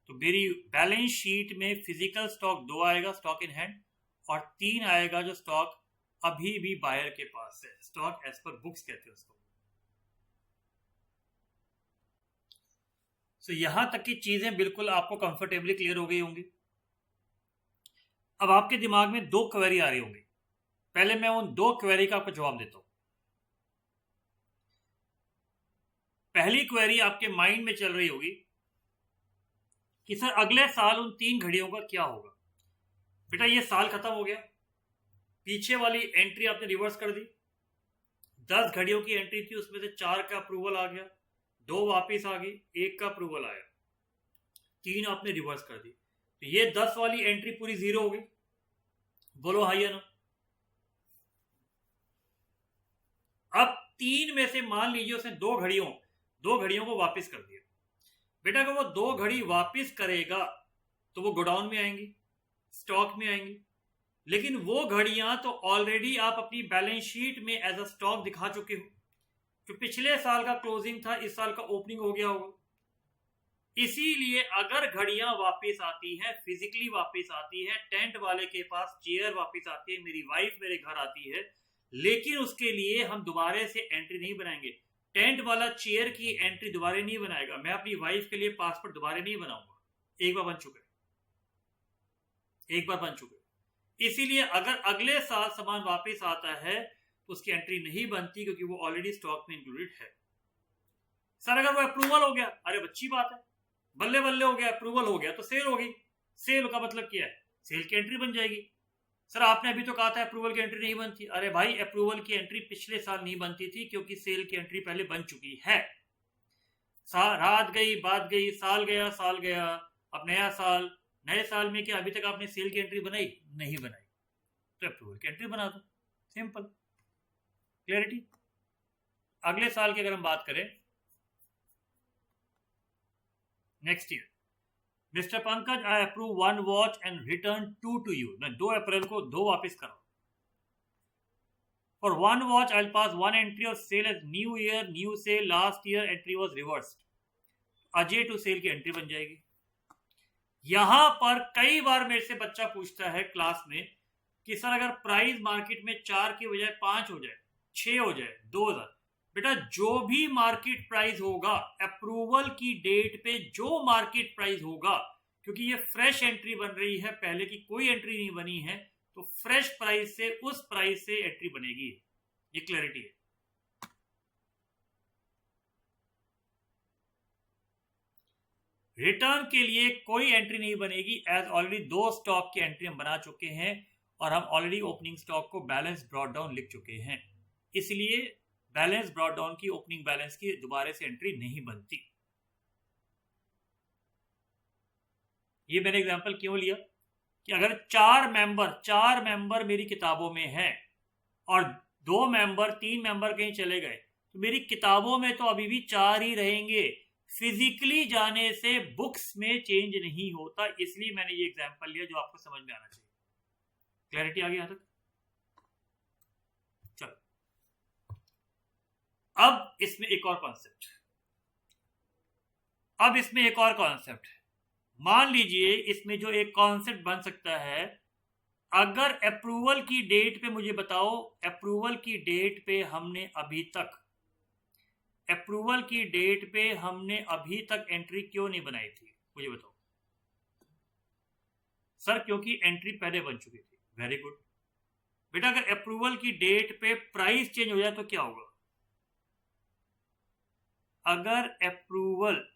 तो मेरी बैलेंस शीट में फिजिकल स्टॉक 2 आएगा, स्टॉक इन हैंड, और 3 आएगा जो स्टॉक अभी भी बायर के पास है, स्टॉक एज पर बुक्स कहते हैं उसको। सो यहां तक की चीजें बिल्कुल आपको कंफर्टेबली क्लियर हो गई होंगी। अब आपके दिमाग में 2 क्वेरी आ रही होंगी, पहले मैं उन 2 क्वेरी का आपको जवाब देता हूं। पहली क्वेरी आपके माइंड में चल रही होगी कि सर अगले साल उन 3 घड़ियों का क्या होगा। बेटा ये साल खत्म हो गया, पीछे वाली एंट्री आपने रिवर्स कर दी, 10 घड़ियों की एंट्री थी, उसमें से 4 का अप्रूवल आ गया, 2 वापिस आ गई, 1 का अप्रूवल आया, 3 आपने रिवर्स कर दी, तो ये 10 वाली एंट्री पूरी 0 हो गई। बोलो हाई या ना। अब 3 में से मान लीजिए उसने 2 घड़ियों को वापस कर दिया। बेटा अगर वो 2 घड़ी वापस करेगा तो वो गोडाउन में आएंगी, स्टॉक में आएंगी, लेकिन वो घड़ियां तो ऑलरेडी आप अपनी बैलेंस शीट में एज अ स्टॉक दिखा चुके हो। जो पिछले साल का क्लोजिंग था इस साल का ओपनिंग हो गया होगा। इसीलिए अगर घड़ियां वापस आती हैं, फिजिकली वापस आती है, टेंट वाले के पास चेयर वापस आती है, मेरी वाइफ मेरे घर आती है, लेकिन उसके लिए हम दोबारा से एंट्री नहीं बनाएंगे। टेंट वाला चेयर की एंट्री दोबारा नहीं बनाएगा, मैं अपनी वाइफ के लिए पासपोर्ट दोबारा नहीं बनाऊंगा, एक बार बन चुका है। इसीलिए अगर अगले साल सामान वापस आता है तो उसकी एंट्री नहीं बनती क्योंकि वो ऑलरेडी स्टॉक में इंक्लूडेड है। सर अगर वो अप्रूवल हो गया, अरे अच्छी बात है, बल्ले बल्ले हो गया, अप्रूवल हो गया तो सेल हो गई। सेल का मतलब क्या है, सेल की एंट्री बन जाएगी। सर आपने अभी तो कहा था अप्रूवल की एंट्री नहीं बनती। अरे भाई अप्रूवल की एंट्री पिछले साल नहीं बनती थी क्योंकि सेल की एंट्री पहले बन चुकी है। रात गई बात गई, साल गया, अब नया साल, नए साल में क्या अभी तक आपने सेल की एंट्री बनाई नहीं बनाई, तो अप्रूवल की एंट्री बना दो, सिंपल। क्लियरिटी। अगले साल की अगर हम बात करें, next year, mister Pankaj I approve 1 watch and return 2 to you. मैं 2 अप्रैल को 2 वापस करो। For 1 watch I pass 1 entry of sale as new year, new sale, last year entry was reversed. Ajay to sale की एंट्री बन जाएगी। यहां पर कई बार मेरे से बच्चा पूछता है क्लास में कि सर अगर प्राइस मार्केट में 4 की बजाय 5 हो जाए, 6 हो जाए, 2000। बेटा जो भी मार्केट प्राइस होगा, अप्रूवल की डेट पे जो मार्केट प्राइस होगा, क्योंकि ये फ्रेश एंट्री बन रही है, पहले की कोई एंट्री नहीं बनी है, तो फ्रेश प्राइस से उस प्राइस से एंट्री बनेगी। ये क्लैरिटी है। रिटर्न के लिए कोई एंट्री नहीं बनेगी, एज ऑलरेडी 2 स्टॉक की एंट्री हम बना चुके हैं और हम ऑलरेडी ओपनिंग स्टॉक को बैलेंस ब्रॉट डाउन लिख चुके हैं, इसलिए बैलेंस ब्रॉट डाउन की ओपनिंग बैलेंस की दोबारा से एंट्री नहीं बनती। ये मैंने एग्जांपल क्यों लिया कि अगर 4 मेंबर मेरी किताबों में हैं और 2 मेंबर 3 मेंबर कहीं चले गए, तो मेरी किताबों में तो अभी भी 4 ही रहेंगे। फिजिकली जाने से बुक्स में चेंज नहीं होता, इसलिए मैंने ये एग्जांपल लिया जो आपको समझ में आना चाहिए। क्लैरिटी आ गई यहां तक? चलो, अब इसमें एक और कॉन्सेप्ट मान लीजिए, इसमें जो एक कॉन्सेप्ट बन सकता है, अगर अप्रूवल की डेट पे मुझे बताओ, अप्रूवल की डेट पे हमने अभी तक एंट्री क्यों नहीं बनाई थी, मुझे बताओ। सर क्योंकि एंट्री पहले बन चुकी थी। वेरी गुड बेटा, अगर अप्रूवल की डेट पे प्राइस चेंज हो जाए तो क्या होगा? अगर अप्रूवल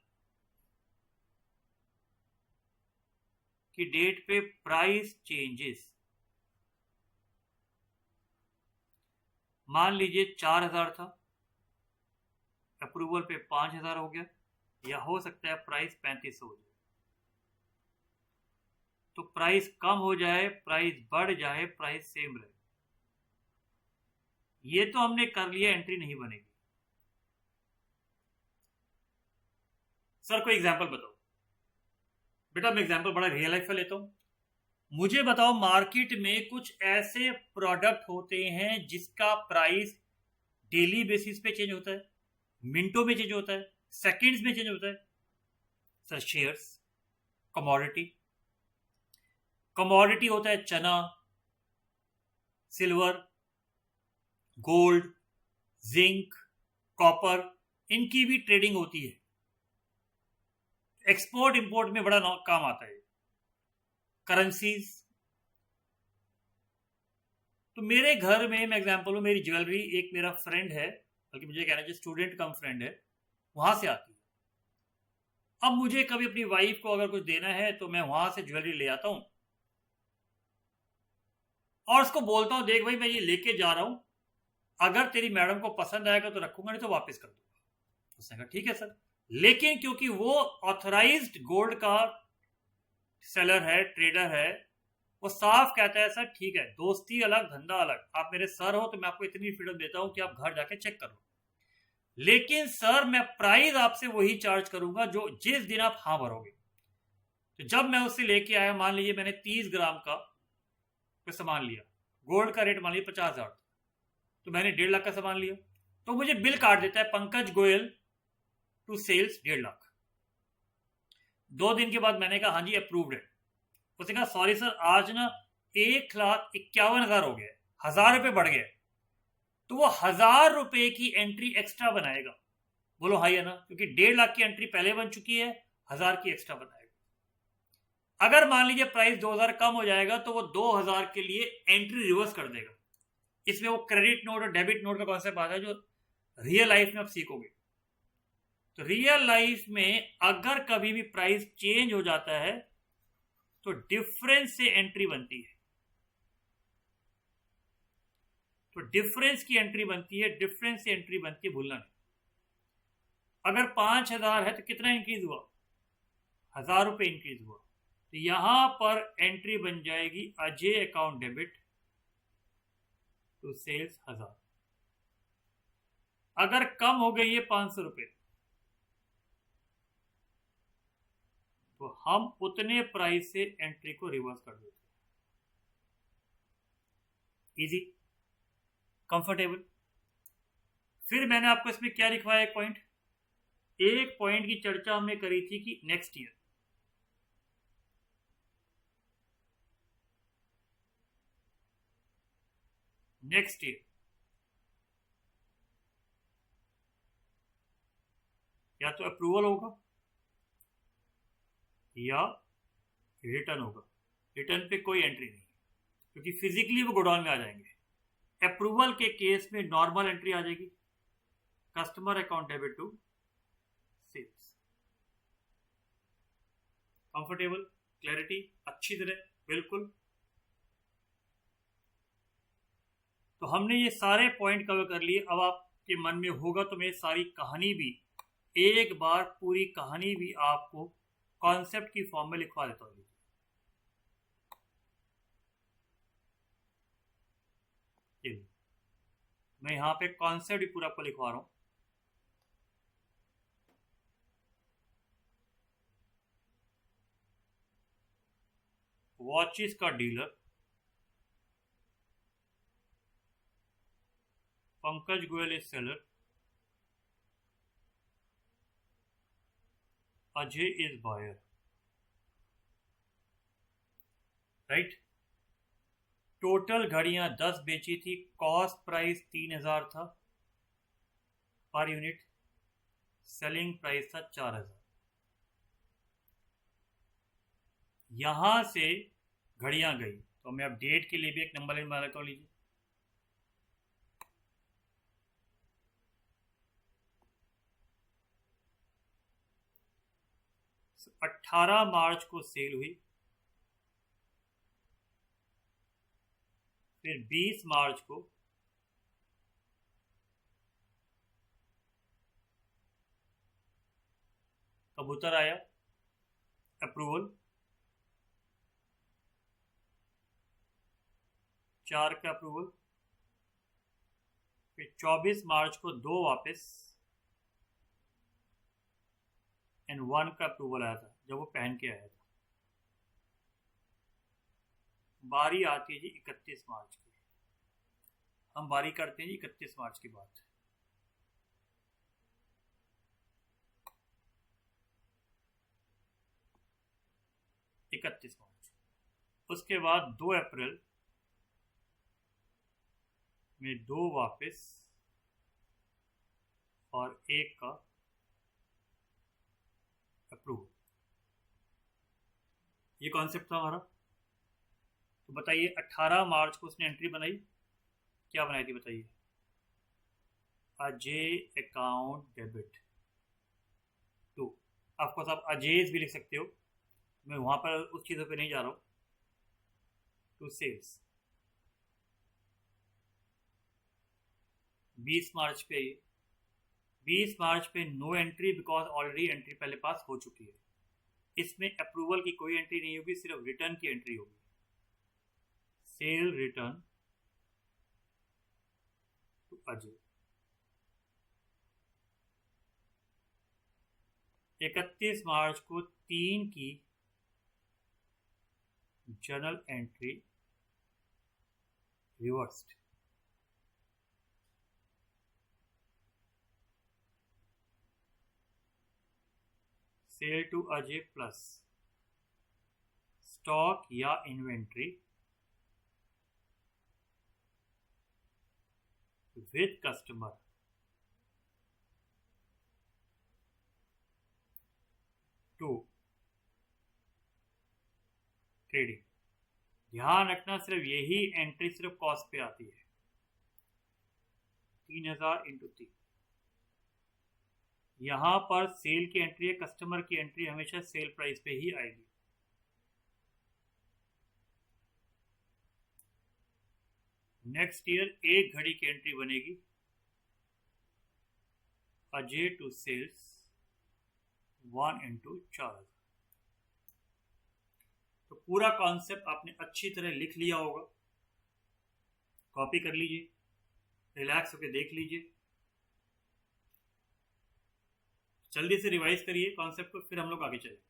की डेट पे प्राइस चेंजेस, मान लीजिए 4000 था, अप्रूवल पे 5000 हो गया, या हो सकता है प्राइस 3500 हो जाए, तो प्राइस कम हो जाए, प्राइस बढ़ जाए, प्राइस सेम रहे, ये तो हमने कर लिया, एंट्री नहीं बनेगी। सर कोई एग्जांपल बताओ। बेटा मैं एग्जांपल बड़ा रियल लाइफ का लेता हूं। मुझे बताओ, मार्केट में कुछ ऐसे प्रोडक्ट होते हैं जिसका प्राइस डेली बेसिस पे चेंज होता है, मिनटों में चेंज होता है, सेकंड्स में चेंज होता है। सर शेयर्स, कमोडिटी होता है चना, सिल्वर, गोल्ड, जिंक, कॉपर, इनकी भी ट्रेडिंग होती है। एक्सपोर्ट इंपोर्ट में बड़ा काम आता है। करेंसीज, तो मेरे घर में मैं एग्जांपल हूं, मेरी ज्वेलरी, एक मेरा फ्रेंड है, बल्कि मुझे कहना चाहिए स्टूडेंट कम फ्रेंड है, वहां से आती है। अब मुझे कभी अपनी वाइफ को अगर कुछ देना है तो मैं वहां से ज्वेलरी ले आता हूं और उसको बोलता हूं, देख भाई मैं ये लेके जा रहा हूं, अगर तेरी मैडम को पसंद आएगा तो रखूंगा, नहीं तो वापस कर दूंगा। उसने कहा ठीक है सर, लेकिन क्योंकि वो ऑथराइज्ड गोल्ड का सेलर है, ट्रेडर है, वो साफ कहता है सर ठीक है, दोस्ती अलग धंधा अलग, आप मेरे सर हो तो मैं आपको इतनी फ्रीडम देता हूं कि आप घर जाके चेक करो, लेकिन सर मैं प्राइस आपसे वही चार्ज करूंगा जो जिस दिन आप हाँ भरोगे। तो जब मैं उससे लेके आया, मान लीजिए मैंने 30 ग्राम का सामान लिया, गोल्ड का रेट मान लीजिए 50,000, तो मैंने 1.5 लाख का सामान लिया, तो मुझे बिल काट देता है पंकज गोयल टू सेल्स 1.5 लाख। 2 दिन के बाद मैंने कहा हाँ जी अप्रूव्ड है। उसने कहा सॉरी सर, आज ना 1,51,000 हो गया, 1000 रुपये बढ़ गए, तो वो 1000 रुपये की एंट्री एक्स्ट्रा बनाएगा। बोलो हाँ या ना, क्योंकि 1.5 लाख की एंट्री पहले बन चुकी है, 1000 की एक्स्ट्रा बनाएगा। अगर मान लीजिए प्राइस 2000 कम हो जाएगा तो वो 2000 के लिए एंट्री रिवर्स कर देगा। इसमें वो क्रेडिट नोट और डेबिट नोट का कॉन्सेप्ट आता है जो रियल लाइफ में आप सीखोगे। तो रियल लाइफ में अगर कभी भी प्राइस चेंज हो जाता है तो डिफरेंस से एंट्री बनती है, तो डिफरेंस की एंट्री बनती है, डिफरेंस से एंट्री बनती है, भूलना नहीं। अगर 5000 है तो कितना इंक्रीज हुआ? 1000 रुपये इंक्रीज हुआ, तो यहां पर एंट्री बन जाएगी Ajay account debit to sales 1000। अगर कम हो गई है 500 रुपये तो हम उतने प्राइस से एंट्री को रिवर्स कर देते हैं। Easy, comfortable. फिर मैंने आपको इसमें क्या लिखवाया, एक पॉइंट की चर्चा हमने करी थी कि नेक्स्ट ईयर, या तो अप्रूवल होगा या रिटर्न होगा, रिटर्न पे कोई एंट्री नहीं क्योंकि फिजिकली वो गोडाउन में आ जाएंगे। अप्रूवल के केस में नॉर्मल एंट्री आ जाएगी, customer account debit to sales. Comfortable, clarity अच्छी तरह, बिल्कुल। तो हमने ये सारे पॉइंट कवर कर लिए। अब आपके मन में होगा तो मैं सारी कहानी भी एक बार, पूरी कहानी भी आपको कॉन्सेप्ट की फॉर्म में लिखवा देता हूँ। मैं यहाँ पे कॉन्सेप्ट भी पूरा आपको लिखवा रहा हूँ। वॉचेस का dealer Pankaj Goyal is seller, Ajay is buyer, right. Total घड़ियां 10 बेची थी, कॉस्ट प्राइस 3000 था पर यूनिट, सेलिंग प्राइस था 4000। यहां से घड़ियां गई तो मैं अब डेट के लिए भी एक नंबर लाइन बना लेता हूं। लीजिए 18 मार्च को सेल हुई, फिर 20 मार्च को कबूतर आया, अप्रूवल 4 का अप्रूवल, फिर 24 मार्च को 2 वापस एंड 1 का अप्रूवल आया था जब वो पहन के आया था। बारी आती है जी 31 मार्च की। हम बारी करते हैं जी 31 मार्च की बात। उसके बाद 2 अप्रैल में 2 वापस और 1 का अप्रूव। ये कॉन्सेप्ट था हमारा। तो बताइए 18 मार्च को उसने एंट्री बनाई, क्या बनाई थी बताइए? Ajay account debit to, of course आप अजयज भी लिख सकते हो, मैं वहां पर उस चीज़ों पे नहीं जा रहा हूँ, टू सेल्स। 20 मार्च पे 20 मार्च पे no entry because already entry पहले पास हो चुकी है। इसमें अप्रूवल की कोई एंट्री नहीं होगी, सिर्फ रिटर्न की एंट्री होगी। Sale return to Ajay. 31 मार्च को 3 की journal entry reversed. Sale to Ajay plus stock या inventory with customer to trading. ध्यान रखना सिर्फ यही एंट्री सिर्फ कॉस्ट पे आती है, 3000 इंटू 3। यहां पर सेल की एंट्री है, कस्टमर की एंट्री हमेशा सेल प्राइस पे ही आएगी। नेक्स्ट ईयर एक घड़ी की एंट्री बनेगी अजय टू सेल्स 1 इंटू 4000। तो पूरा कॉन्सेप्ट आपने अच्छी तरह लिख लिया होगा, कॉपी कर लीजिए, रिलैक्स होकर देख लीजिए, जल्दी से रिवाइज करिए कॉन्सेप्ट को, फिर हम लोग आगे चलेंगे।